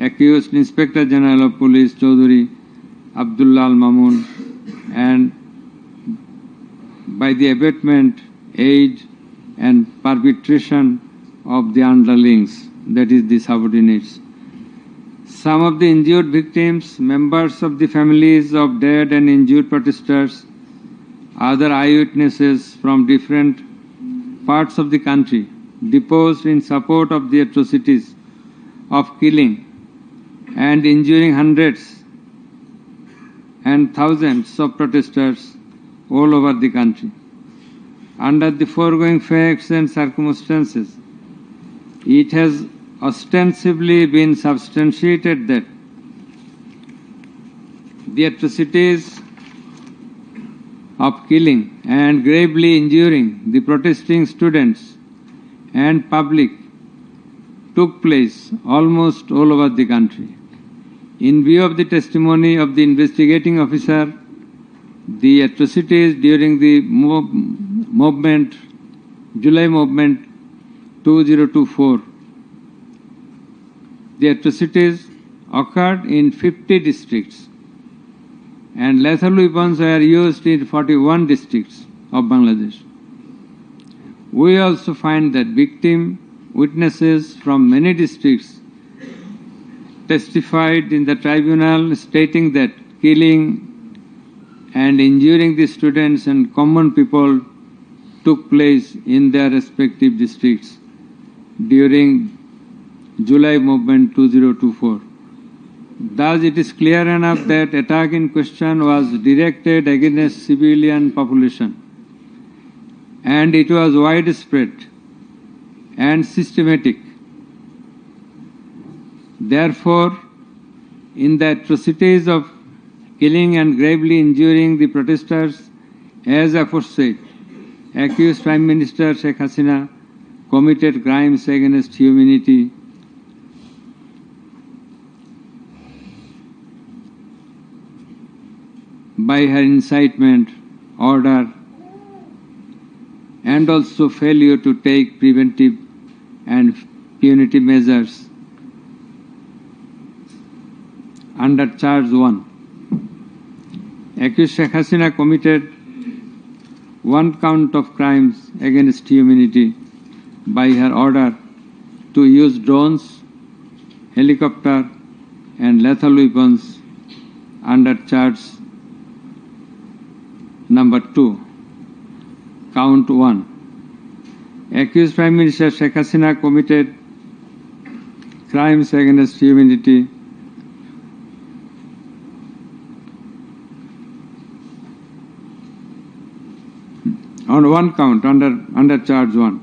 A: accused Inspector General of Police Chaudhuri Abdullah Al Mamun, and by the abatement, aid, and perpetration of the underlings, that is, the subordinates. Some of the injured victims, members of the families of dead and injured protesters, other eyewitnesses from different parts of the country, deposed in support of the atrocities of killing and injuring hundreds and thousands of protesters all over the country. Under the foregoing facts and circumstances, it has ostensibly been substantiated that the atrocities of killing and gravely injuring the protesting students and public took place almost all over the country. In view of the testimony of the investigating officer, the atrocities during the movement, July movement 2024, the atrocities occurred in 50 districts and lethal weapons were used in 41 districts of Bangladesh. We also find that victim witnesses from many districts testified in the tribunal stating that killing and injuring the students and common people took place in their respective districts during July movement 2024. Thus, it is clear enough that attack in question was directed against civilian population, and it was widespread and systematic. Therefore, in the atrocities of killing and gravely injuring the protesters, as aforesaid, accused Prime Minister Sheikh Hasina committed crimes against humanity by her incitement, order, and also failure to take preventive and punitive measures under Charge 1. Accused Sheikh Hasina committed 1 count of crimes against humanity by her order to use drones, helicopter, and lethal weapons under Charge number 2, count 1. Accused Prime Minister Sheikh Hasina committed crimes against humanity on 1 count under Charge 1.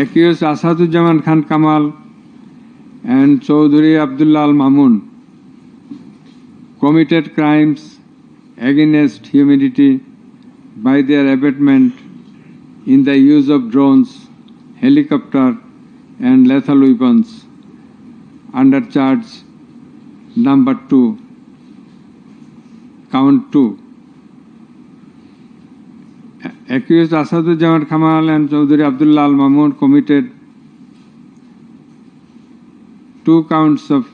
A: accused Asaduzzaman Khan Kamal and Chaudhuri Abdullah Al Mamun committed crimes against humanity by their abatement in the use of drones, helicopter and lethal weapons under charge number 2, count 2. Accused Asaduzzaman Kamal and Chaudhuri Abdullah Al Mamun committed 2 counts of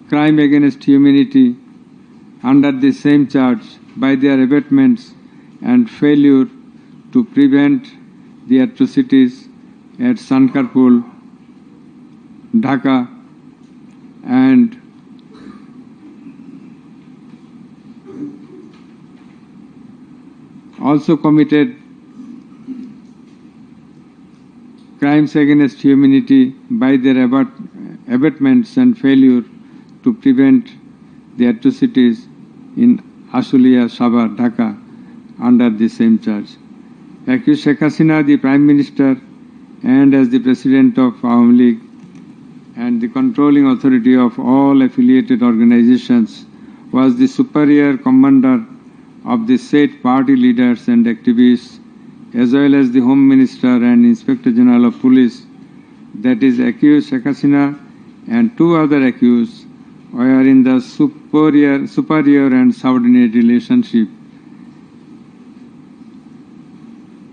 A: crime against humanity under the same charge by their abatements and failure to prevent the atrocities at Sankarpur, Dhaka, and also committed crimes against humanity by their abatements and failure to prevent the atrocities in Ashulia, Sabar, Dhaka under the same charge. Accused Sheikh Hasina, the Prime Minister, and as the President of Awami League and the controlling authority of all affiliated organizations, was the superior commander of the said party leaders and activists, as well as the Home Minister and Inspector General of Police, that is accused Sheikh Hasina and 2 other accused were in the superior and subordinate relationship.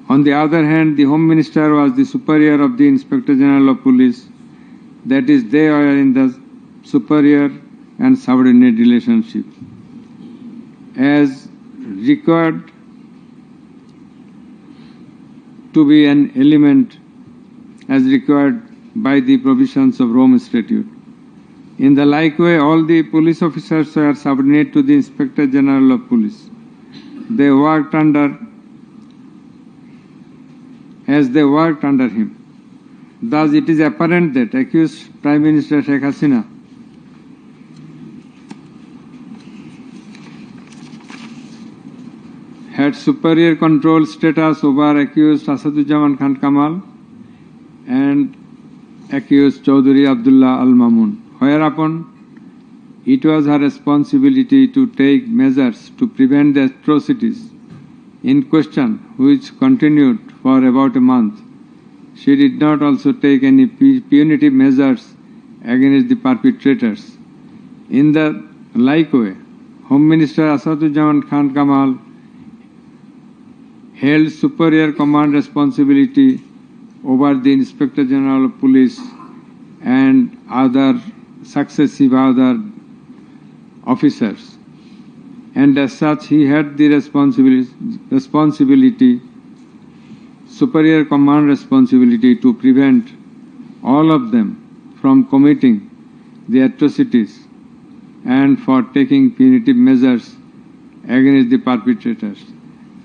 A: On the other hand, the Home Minister was the superior of the Inspector General of Police, that is, they were in the superior and subordinate relationship. As required to be an element as required by the provisions of Rome Statute. In the like way, all the police officers were subordinate to the Inspector General of Police. They worked under him. Thus, it is apparent that accused Prime Minister Sheikh Hasina had superior control status over accused Asaduzzaman Khan Kamal and accused Chaudhuri Abdullah Al Mamun, whereupon it was her responsibility to take measures to prevent the atrocities in question, which continued for about a month. She did not also take any punitive measures against the perpetrators. In the like way, Home Minister Asaduzzaman Khan Kamal held superior command responsibility over the Inspector General of Police and other successive other officers, and as such he had the responsibility, superior command responsibility to prevent all of them from committing the atrocities and for taking punitive measures against the perpetrators.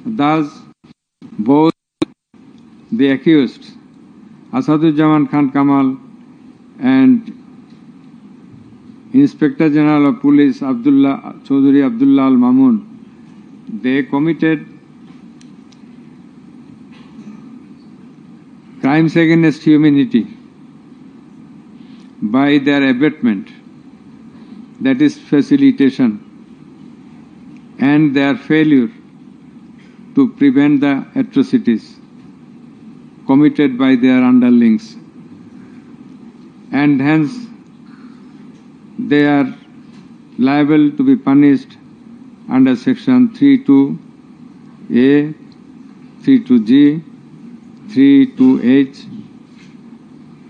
A: Thus, both the accused Asaduzzaman Khan Kamal and Inspector General of Police Chaudhuri Abdullah Al Mamun, they committed crimes against humanity by their abatement, that is facilitation, and their failure to prevent the atrocities committed by their underlings, and hence they are liable to be punished under section 32A, 32G, 32H,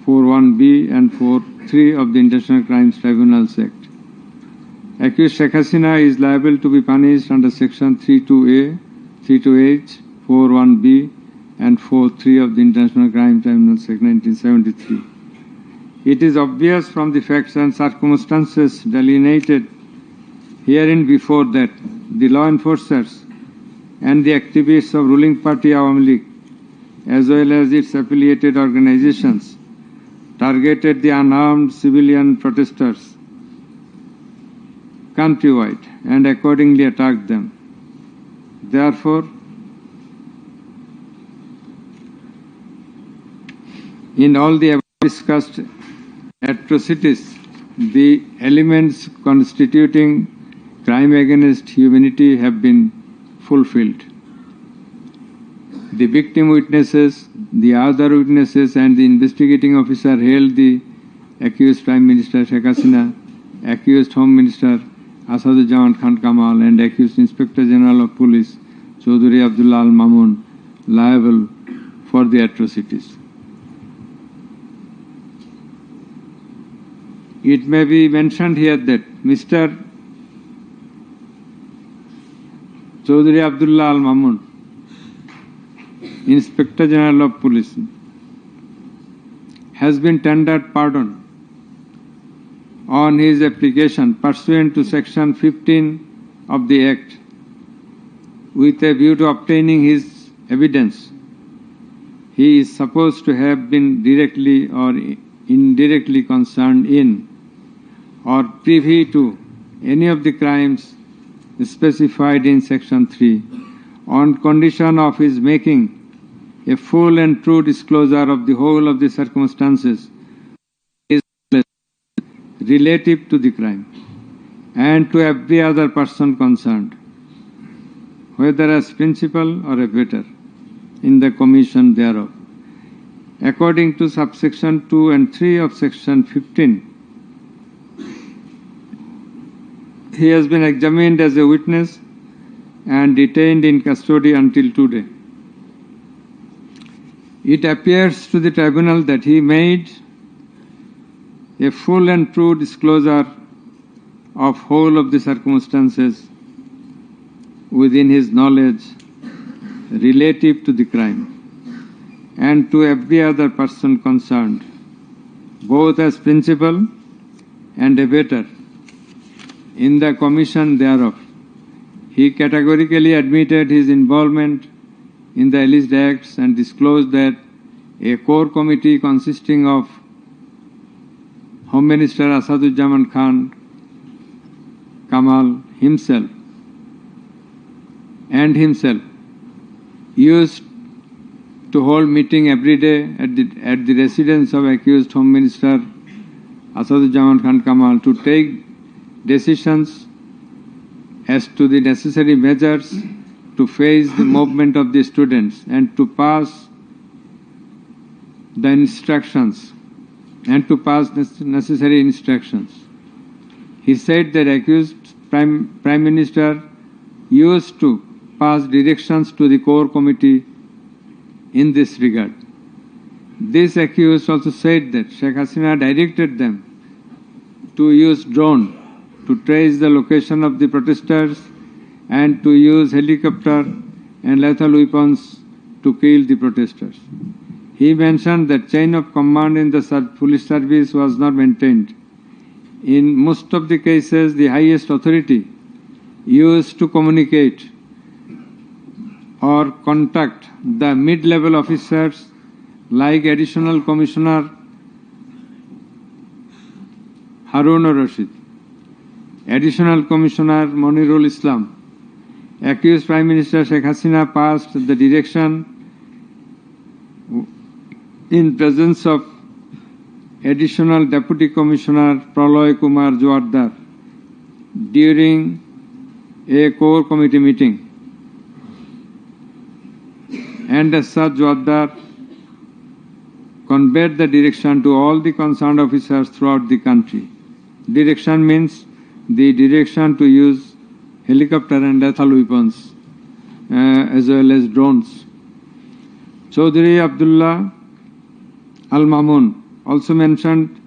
A: 41B and 43 of the International Crimes Tribunals Act. Accused Sheikh Hasina is liable to be punished under section 32A, 32H, 41B and 43 of the International Crime Tribunals Act 1973. It is obvious from the facts and circumstances delineated herein before that the law enforcers and the activists of ruling party Awami League, as well as its affiliated organizations, targeted the unarmed civilian protesters countrywide and accordingly attacked them. Therefore, In all the above discussed atrocities, the elements constituting crime against humanity have been fulfilled. The victim witnesses, the other witnesses, and the investigating officer held the accused Prime Minister Sheikh Hasina, accused Home Minister Asaduzzaman Khan Kamal, and accused Inspector General of Police Chaudhry Abdullah Al Mamun liable for the atrocities. It may be mentioned here that Mr. Chaudhry Abdullah Al Mamun, Inspector General of Police, has been tendered pardon on his application pursuant to Section 15 of the Act with a view to obtaining his evidence. He is supposed to have been directly or indirectly concerned in or privy to any of the crimes specified in Section 3 on condition of his making a full and true disclosure of the whole of the circumstances relative to the crime and to every other person concerned, whether as principal or abettor in the commission thereof. According to subsection 2 and 3 of Section 15, he has been examined as a witness and detained in custody until today. It appears to the tribunal that he made a full and true disclosure of whole of the circumstances within his knowledge relative to the crime and to every other person concerned, both as principal and abettor in the commission thereof. He categorically admitted his involvement in the alleged acts and disclosed that a core committee consisting of Home Minister Asaduzzaman Khan Kamal himself used to hold meeting every day at the residence of accused Home Minister Asaduzzaman Khan Kamal to take decisions as to the necessary measures to face the movement of the students and to pass the instructions and to pass necessary instructions. He said that accused Prime Minister used to pass directions to the core committee in this regard. This accused also said that Sheikh Hasina directed them to use drone to trace the location of the protesters and to use helicopter and lethal weapons to kill the protesters. He mentioned that chain of command in the police service was not maintained. In most of the cases, the highest authority used to communicate or contact the mid-level officers like Additional Commissioner Harun Rashid, Additional Commissioner Monirul Islam. Accused Prime Minister Sheikh Hasina passed the direction in presence of Additional Deputy Commissioner Praloy Kumar Joardar during a core committee meeting. And as such, Joardar conveyed the direction to all the concerned officers throughout the country. Direction means the direction to use helicopter and lethal weapons as well as drones. Chaudhry Abdullah Al Mamun also mentioned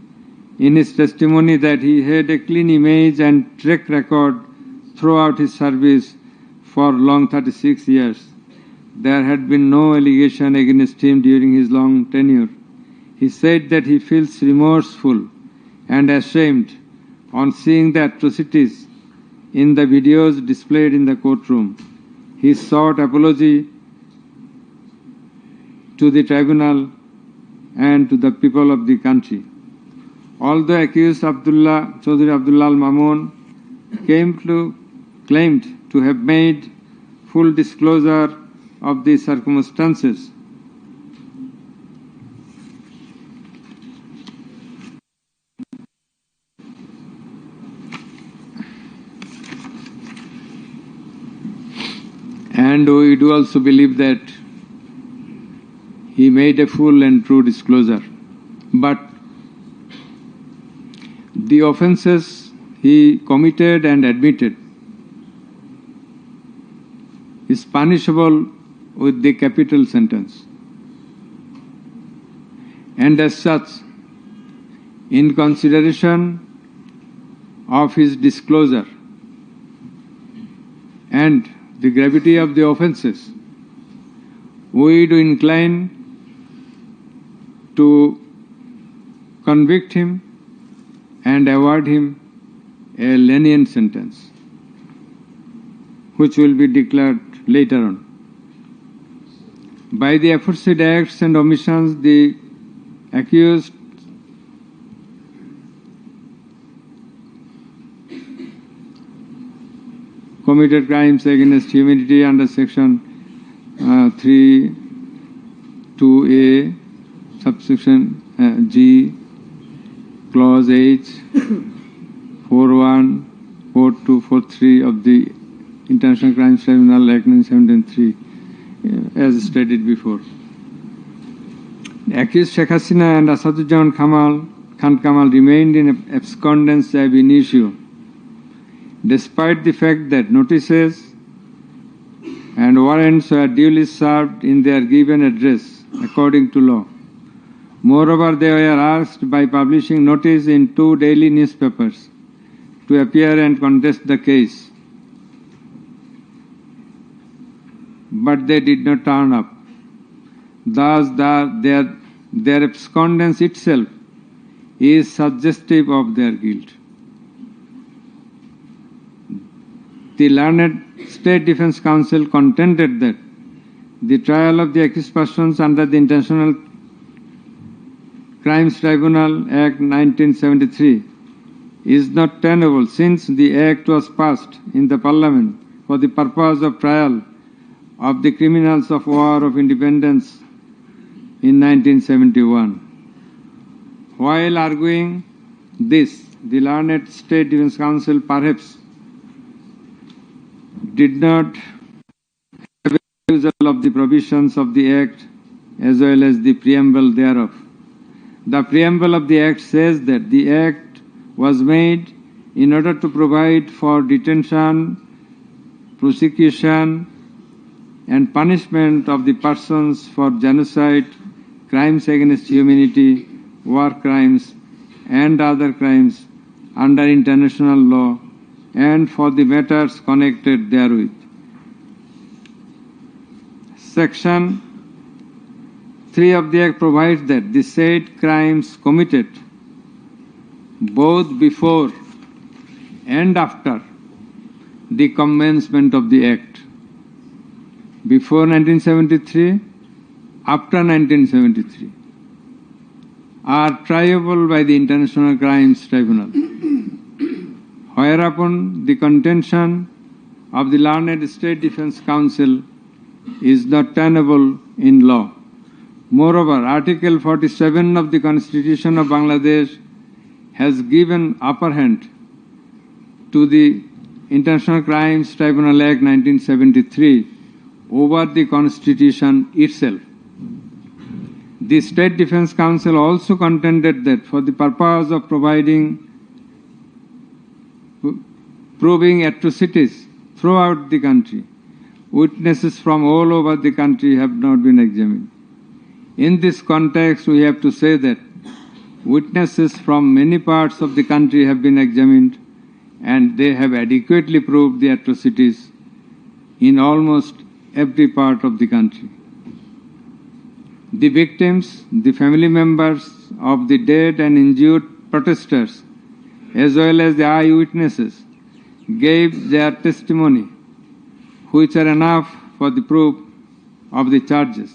A: in his testimony that he had a clean image and track record throughout his service for long 36 years. There had been no allegation against him during his long tenure. He said that he feels remorseful and ashamed on seeing the atrocities in the videos displayed in the courtroom. He sought apology to the tribunal and to the people of the country. Although accused Chaudhry Abdullah Al Mamun claimed to have made full disclosure of the circumstances And we do also believe that he made a full and true disclosure. But the offences he committed and admitted is punishable with the capital sentence. And as such, in consideration of his disclosure and the gravity of the offences, we do incline to convict him and award him a lenient sentence, which will be declared later on. By the aforesaid acts and omissions, the accused committed crimes against humanity under section 3(2)(a), subsection G, clause H, 4(1), 4(2), 4(3) of the International Crimes Tribunal Act 1973, as stated before. Accused Sheikh Hasina and Asaduজ্জামান Khan Kamal remained in abscondence ab initio, despite the fact that notices and warrants were duly served in their given address according to law. Moreover, they were asked by publishing notice in 2 daily newspapers to appear and contest the case, but they did not turn up. Thus, their abscondence itself is suggestive of their guilt. The learned State Defence Counsel contended that the trial of the accused persons under the International Crimes Tribunal Act 1973 is not tenable, since the Act was passed in the Parliament for the purpose of trial of the criminals of War of Independence in 1971. While arguing this, the learned State Defence Counsel perhaps did not have a refusal of the provisions of the Act as well as the preamble thereof. The preamble of the Act says that the Act was made in order to provide for detention, prosecution, and punishment of the persons for genocide, crimes against humanity, war crimes, and other crimes under international law, and for the matters connected therewith. Section 3 of the Act provides that the said crimes committed both before and after the commencement of the Act, before 1973, after 1973, are triable by the International Crimes Tribunal, whereupon the contention of the learned State Defence Counsel is not tenable in law. Moreover, Article 47 of the Constitution of Bangladesh has given upper hand to the International Crimes Tribunal Act 1973 over the Constitution itself. The State Defence Counsel also contended that for the purpose of proving atrocities throughout the country, witnesses from all over the country have not been examined. In this context, we have to say that witnesses from many parts of the country have been examined, and they have adequately proved the atrocities in almost every part of the country. The victims, the family members of the dead and injured protesters, as well as the eyewitnesses, gave their testimony, which are enough for the proof of the charges.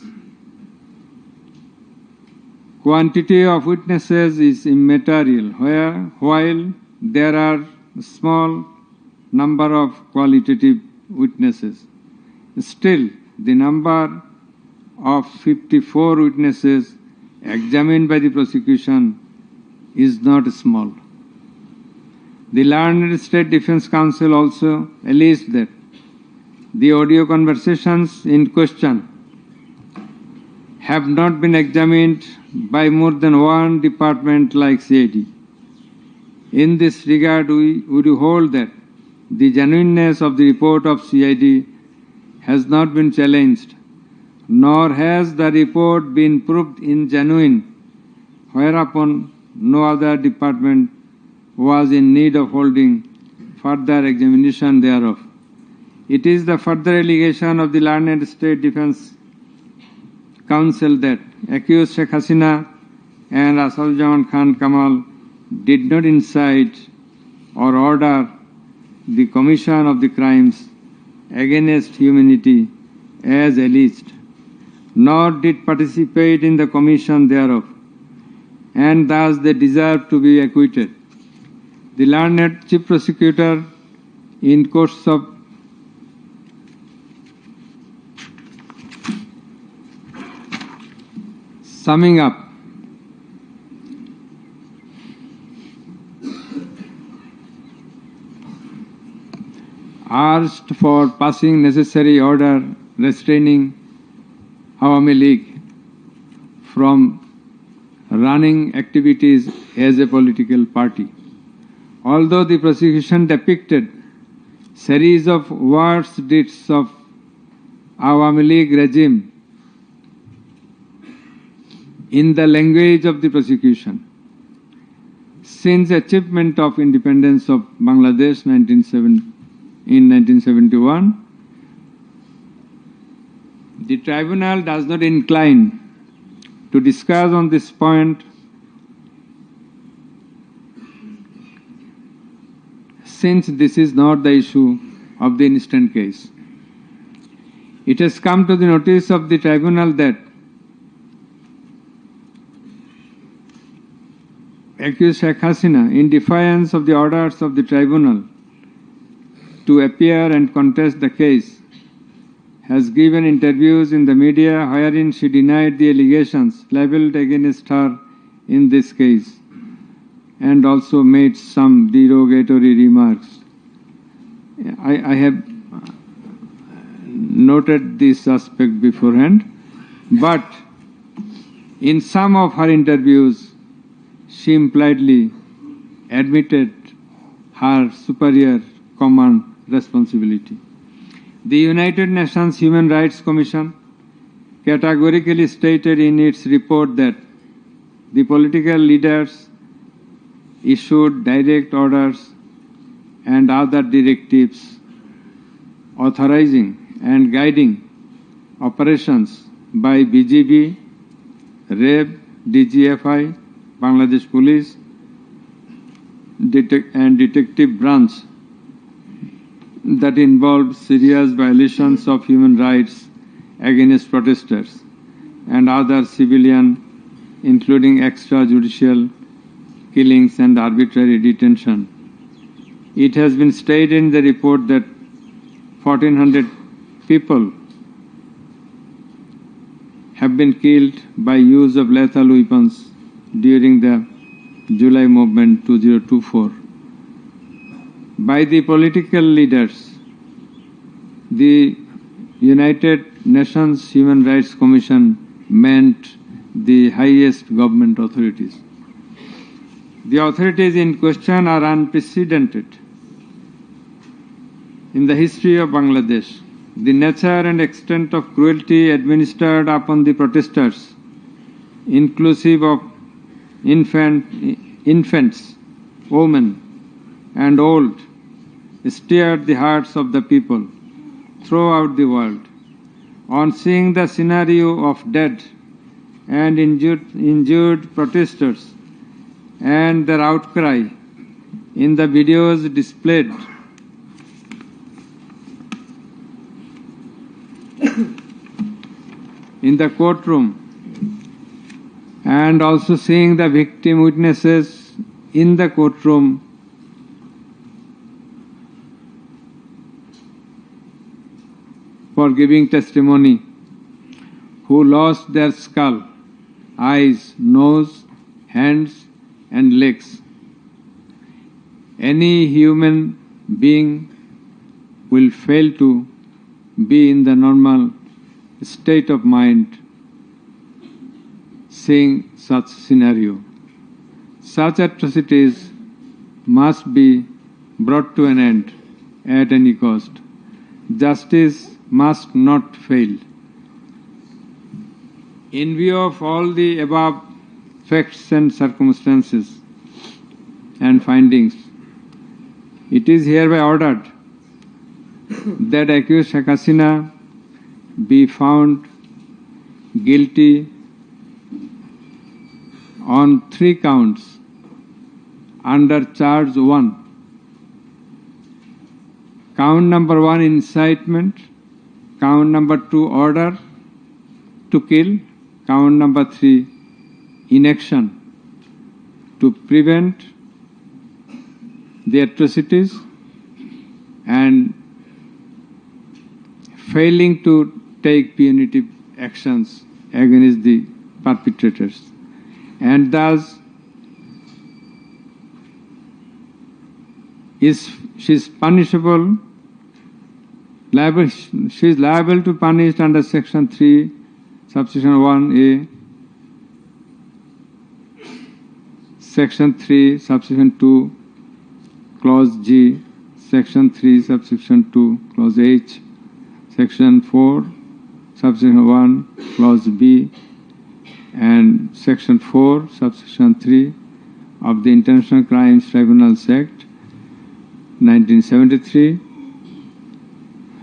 A: Quantity of witnesses is immaterial, while there are a small number of qualitative witnesses. Still, the number of 54 witnesses examined by the prosecution is not small. The learned State Defence Counsel also alleged that The audio conversations in question have not been examined by more than one department like CID. In this regard, we would hold that the genuineness of the report of CID has not been challenged, nor has the report been proved ingenuine, whereupon no other department was in need of holding further examination thereof. It is the further allegation of the learned State Defence Council that accused Sheikh Hasina and Asaduzzaman Khan Kamal did not incite or order the commission of the crimes against humanity as alleged, nor did participate in the commission thereof, and thus they deserve to be acquitted. The learned Chief Prosecutor, in course of summing up, asked for passing necessary order restraining Awami League from running activities as a political party. Although the prosecution depicted series of worst deeds of Awami League regime in the language of the prosecution, since achievement of independence of Bangladesh in 1971, the tribunal does not incline to discuss on this point, since this is not the issue of the instant case. It has come to the notice of the tribunal that accused Sheikh Hasina, in defiance of the orders of the tribunal to appear and contest the case, has given interviews in the media wherein she denied the allegations leveled against her in this case and also made some derogatory remarks. I have noted this aspect beforehand, but in some of her interviews, she impliedly admitted her superior command responsibility. The United Nations Human Rights Commission categorically stated in its report that the political leaders issued direct orders and other directives authorizing and guiding operations by BGB, RAB, DGFI, Bangladesh Police, and Detective Branch that involved serious violations of human rights against protesters and other civilian, including extrajudicial killings and arbitrary detention. It has been stated in the report that 1,400 people have been killed by use of lethal weapons during the July movement 2024. By the political leaders, the United Nations Human Rights Commission meant the highest government authorities. The authorities in question are unprecedented in the history of Bangladesh. The nature and extent of cruelty administered upon the protesters, inclusive of infants, women, and old, stirred the hearts of the people throughout the world. On seeing the scenario of dead and injured protesters and their outcry in the videos displayed in the courtroom, and also seeing the victim witnesses in the courtroom, for giving testimony, who lost their skull, eyes, nose, hands, and legs. Any human being will fail to be in the normal state of mind seeing such scenario. Such atrocities must be brought to an end at any cost. Justice must not fail. In view of all the above facts and circumstances and findings, it is hereby ordered that accused Sheikh Hasina be found guilty on 3 counts under charge 1. Count number 1, incitement. Count number 2, order to kill. Count number 3, inaction to prevent the atrocities and failing to take punitive actions against the perpetrators. And thus, she is punishable, she is liable to punish under section 3, subsection 1a, section 3, subsection 2, clause G, section 3, subsection 2, clause H, section 4, subsection 1, clause B, and section 4, subsection 3 of the International Crimes Tribunals Act 1973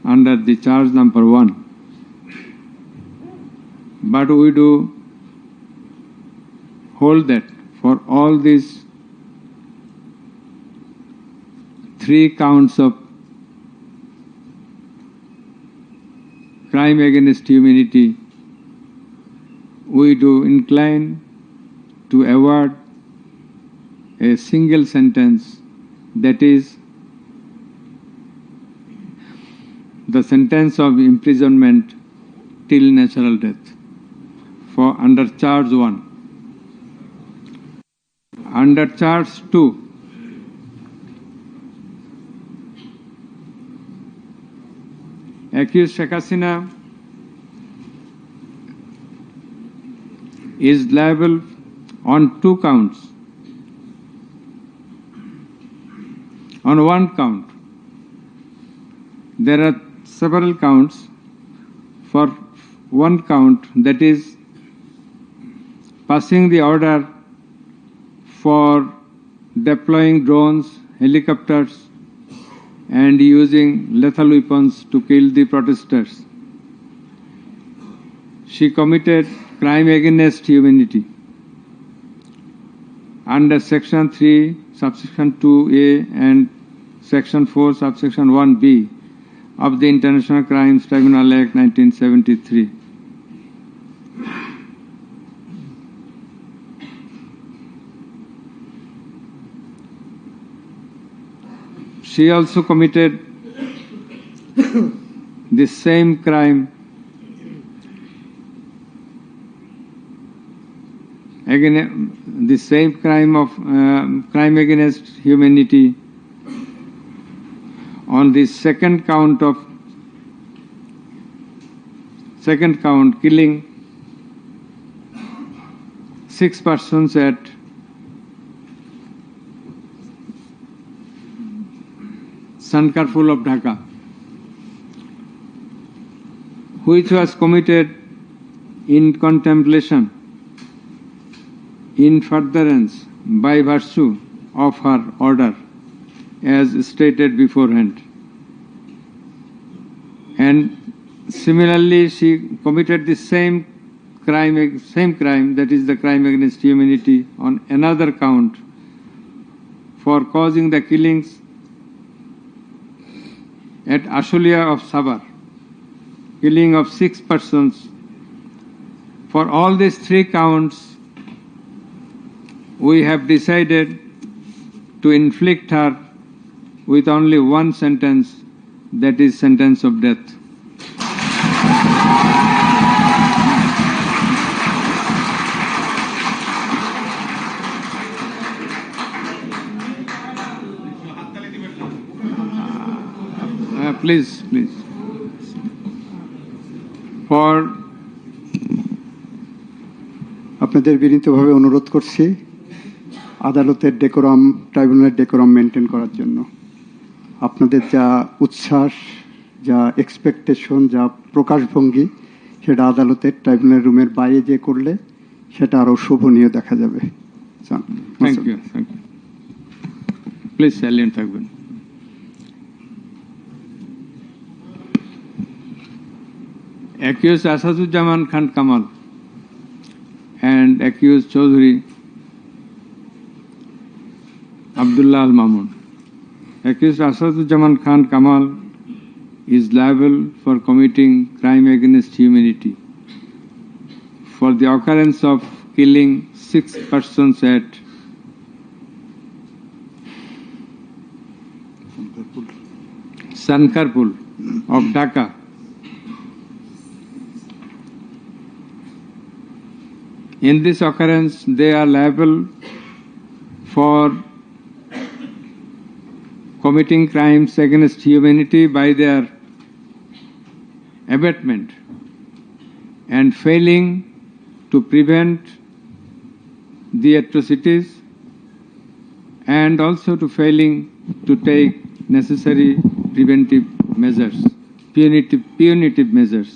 A: under the charge number 1. But we do hold that for all these 3 counts of crime against humanity, we do incline to award a single sentence, that is the sentence of imprisonment till natural death for under charge 1. Under charge 2, accused Sheikh Hasina is liable on 2 counts. On 1 count, there are several counts. For 1 count, that is passing the order for deploying drones, helicopters, and using lethal weapons to kill the protesters. She committed crime against humanity under section 3, subsection 2a and section 4, subsection 1b of the International Crimes Tribunal Act 1973. She also committed the same crime crime against humanity on the second count, killing 6 persons at Sankarpur of Dhaka, which was committed in contemplation, in furtherance by virtue of her order, as stated beforehand. And similarly, she committed the same crime, that is the crime against humanity, on another count for causing the killings at Ashulia of Sabar, killing of 6 persons. For all these 3 counts, we have decided to inflict her with only 1 sentence, that is sentence of death. Please. for
E: আপনাদের বিনীতভাবে অনুরোধ করছি আদালতের decorum, ট্রাইব্যুনালের decorum maintain করার জন্য। আপনাদের যা উচ্ছ্বাস, যা এক্সপেকটেশন, যা প্রকাশভঙ্গি, সেটা আদালতের ট্রাইব্যুনাল রুমের বাইরে যে করলে সেটা আরও শোভনীয় দেখা যাবে।
A: Thank you. Please silent থাকবেন। Accused Asaduzzaman Khan Kamal and accused Chaudhry Abdullah Al Mamun. Accused Asaduzzaman Khan Kamal is liable for committing crime against humanity for the occurrence of killing 6 persons at Sankarpur of Dhaka. In this occurrence, they are liable for committing crimes against humanity by their abatement and failing to prevent the atrocities and also to failing to take necessary preventive measures, punitive measures.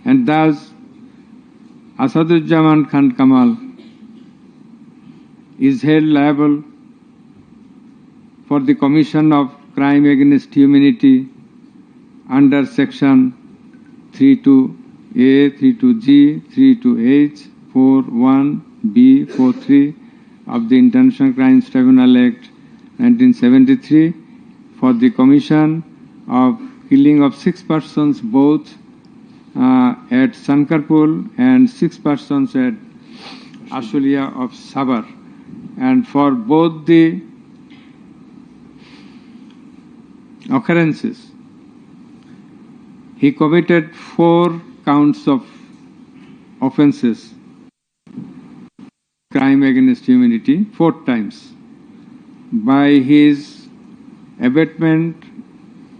A: And thus, Asaduzzaman Khan Kamal is held liable for the commission of crime against humanity under section 32A, 32G, 32H, 41B, 43 of the International Crimes Tribunal Act 1973 for the commission of killing of 6 persons both at Sankarpur and 6 persons at Ashulia of Sabar. And for both the occurrences, he committed 4 counts of offenses, crime against humanity, 4 times, by his abatement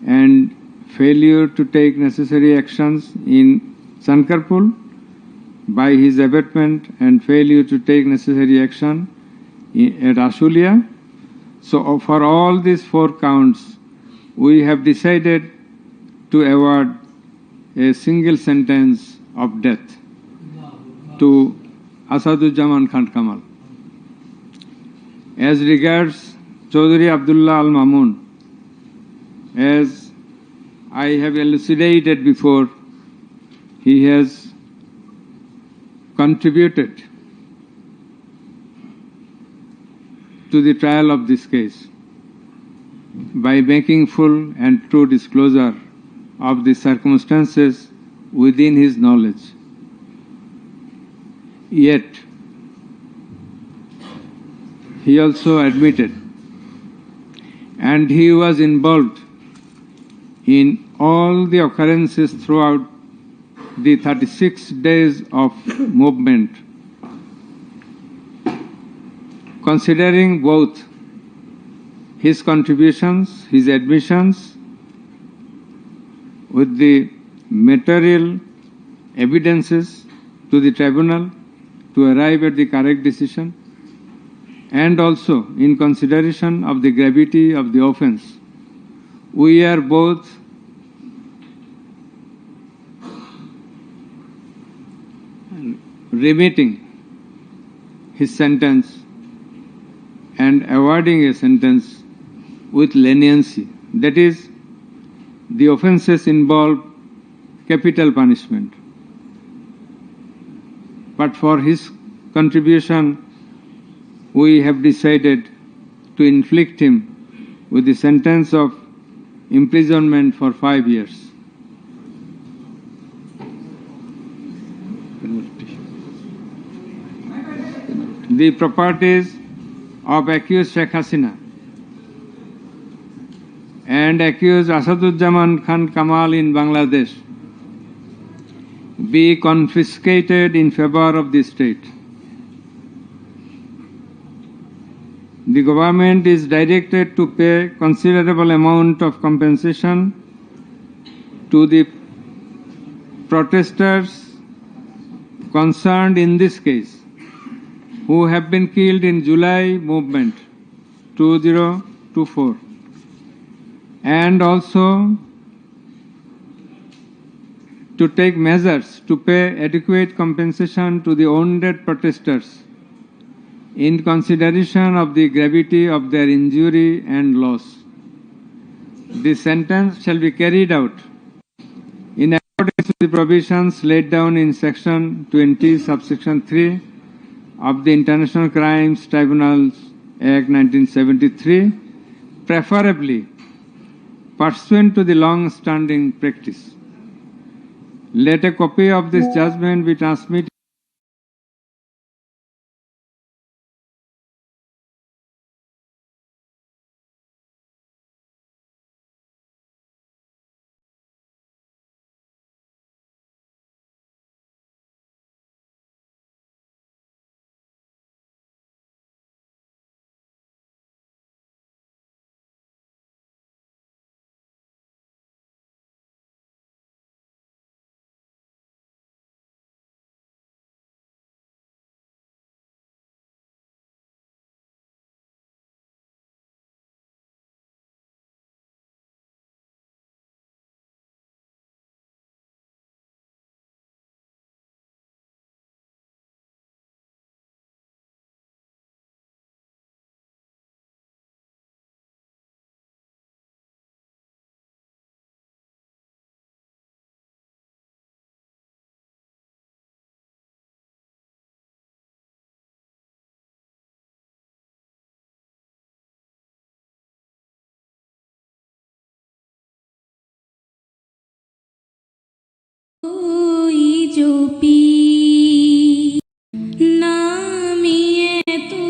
A: and failure to take necessary actions in Sankarpur, by his abatement and failure to take necessary action at Ashulia. So for all these 4 counts, we have decided to award a single sentence of death to Asaduzzaman Khan Kamal. As regards Chaudhry Abdullah Al Mamun, as I have elucidated before, he has contributed to the trial of this case by making full and true disclosure of the circumstances within his knowledge. Yet, he also admitted, and he was involved in all the occurrences throughout the 36 days of movement, considering both his contributions, his admissions, with the material evidences to the tribunal to arrive at the correct decision, and also in consideration of the gravity of the offense, we are both remitting his sentence and awarding a sentence with leniency. That is, the offences involve capital punishment. But for his contribution, we have decided to inflict him with the sentence of imprisonment for 5 years. The properties of accused Sheikh Hasina and accused Asaduzzaman Khan Kamal in Bangladesh be confiscated in favor of the state. The government is directed to pay considerable amount of compensation to the protesters concerned in this case who have been killed in July movement 2024, and also to take measures to pay adequate compensation to the wounded protesters in consideration of the gravity of their injury and loss. This sentence shall be carried out in accordance with the provisions laid down in Section 20, subsection 3 of the International Crimes Tribunals Act 1973, preferably pursuant to the long-standing practice. Let a copy of this judgment be transmitted
F: कोई जो P नामिए तो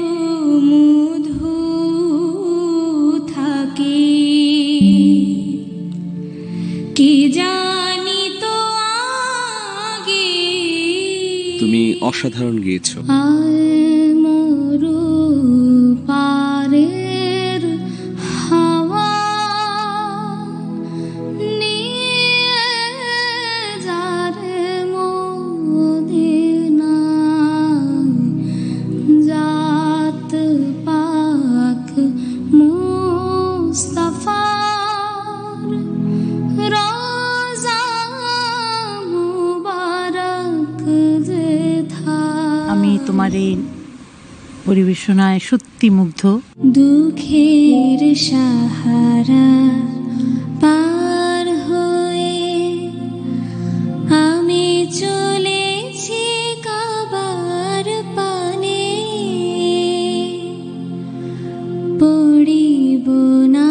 F: मुधु থাকে কি জানি তো আগে
G: তুমি অসাধারণ গেয়েছো।
F: আয় মরু পারের হাওয়া নিয়ে যারে মদিনায় জাত পাক মুস্তাফার রোজা মুবারক যে থা।
H: আমি তোমার এই পরিবেশনায় সত্যি মুগ্ধ।
F: দুঃখের সাহারা পার হয়ে আমি চলেছি কাবার পানে, পড়িব না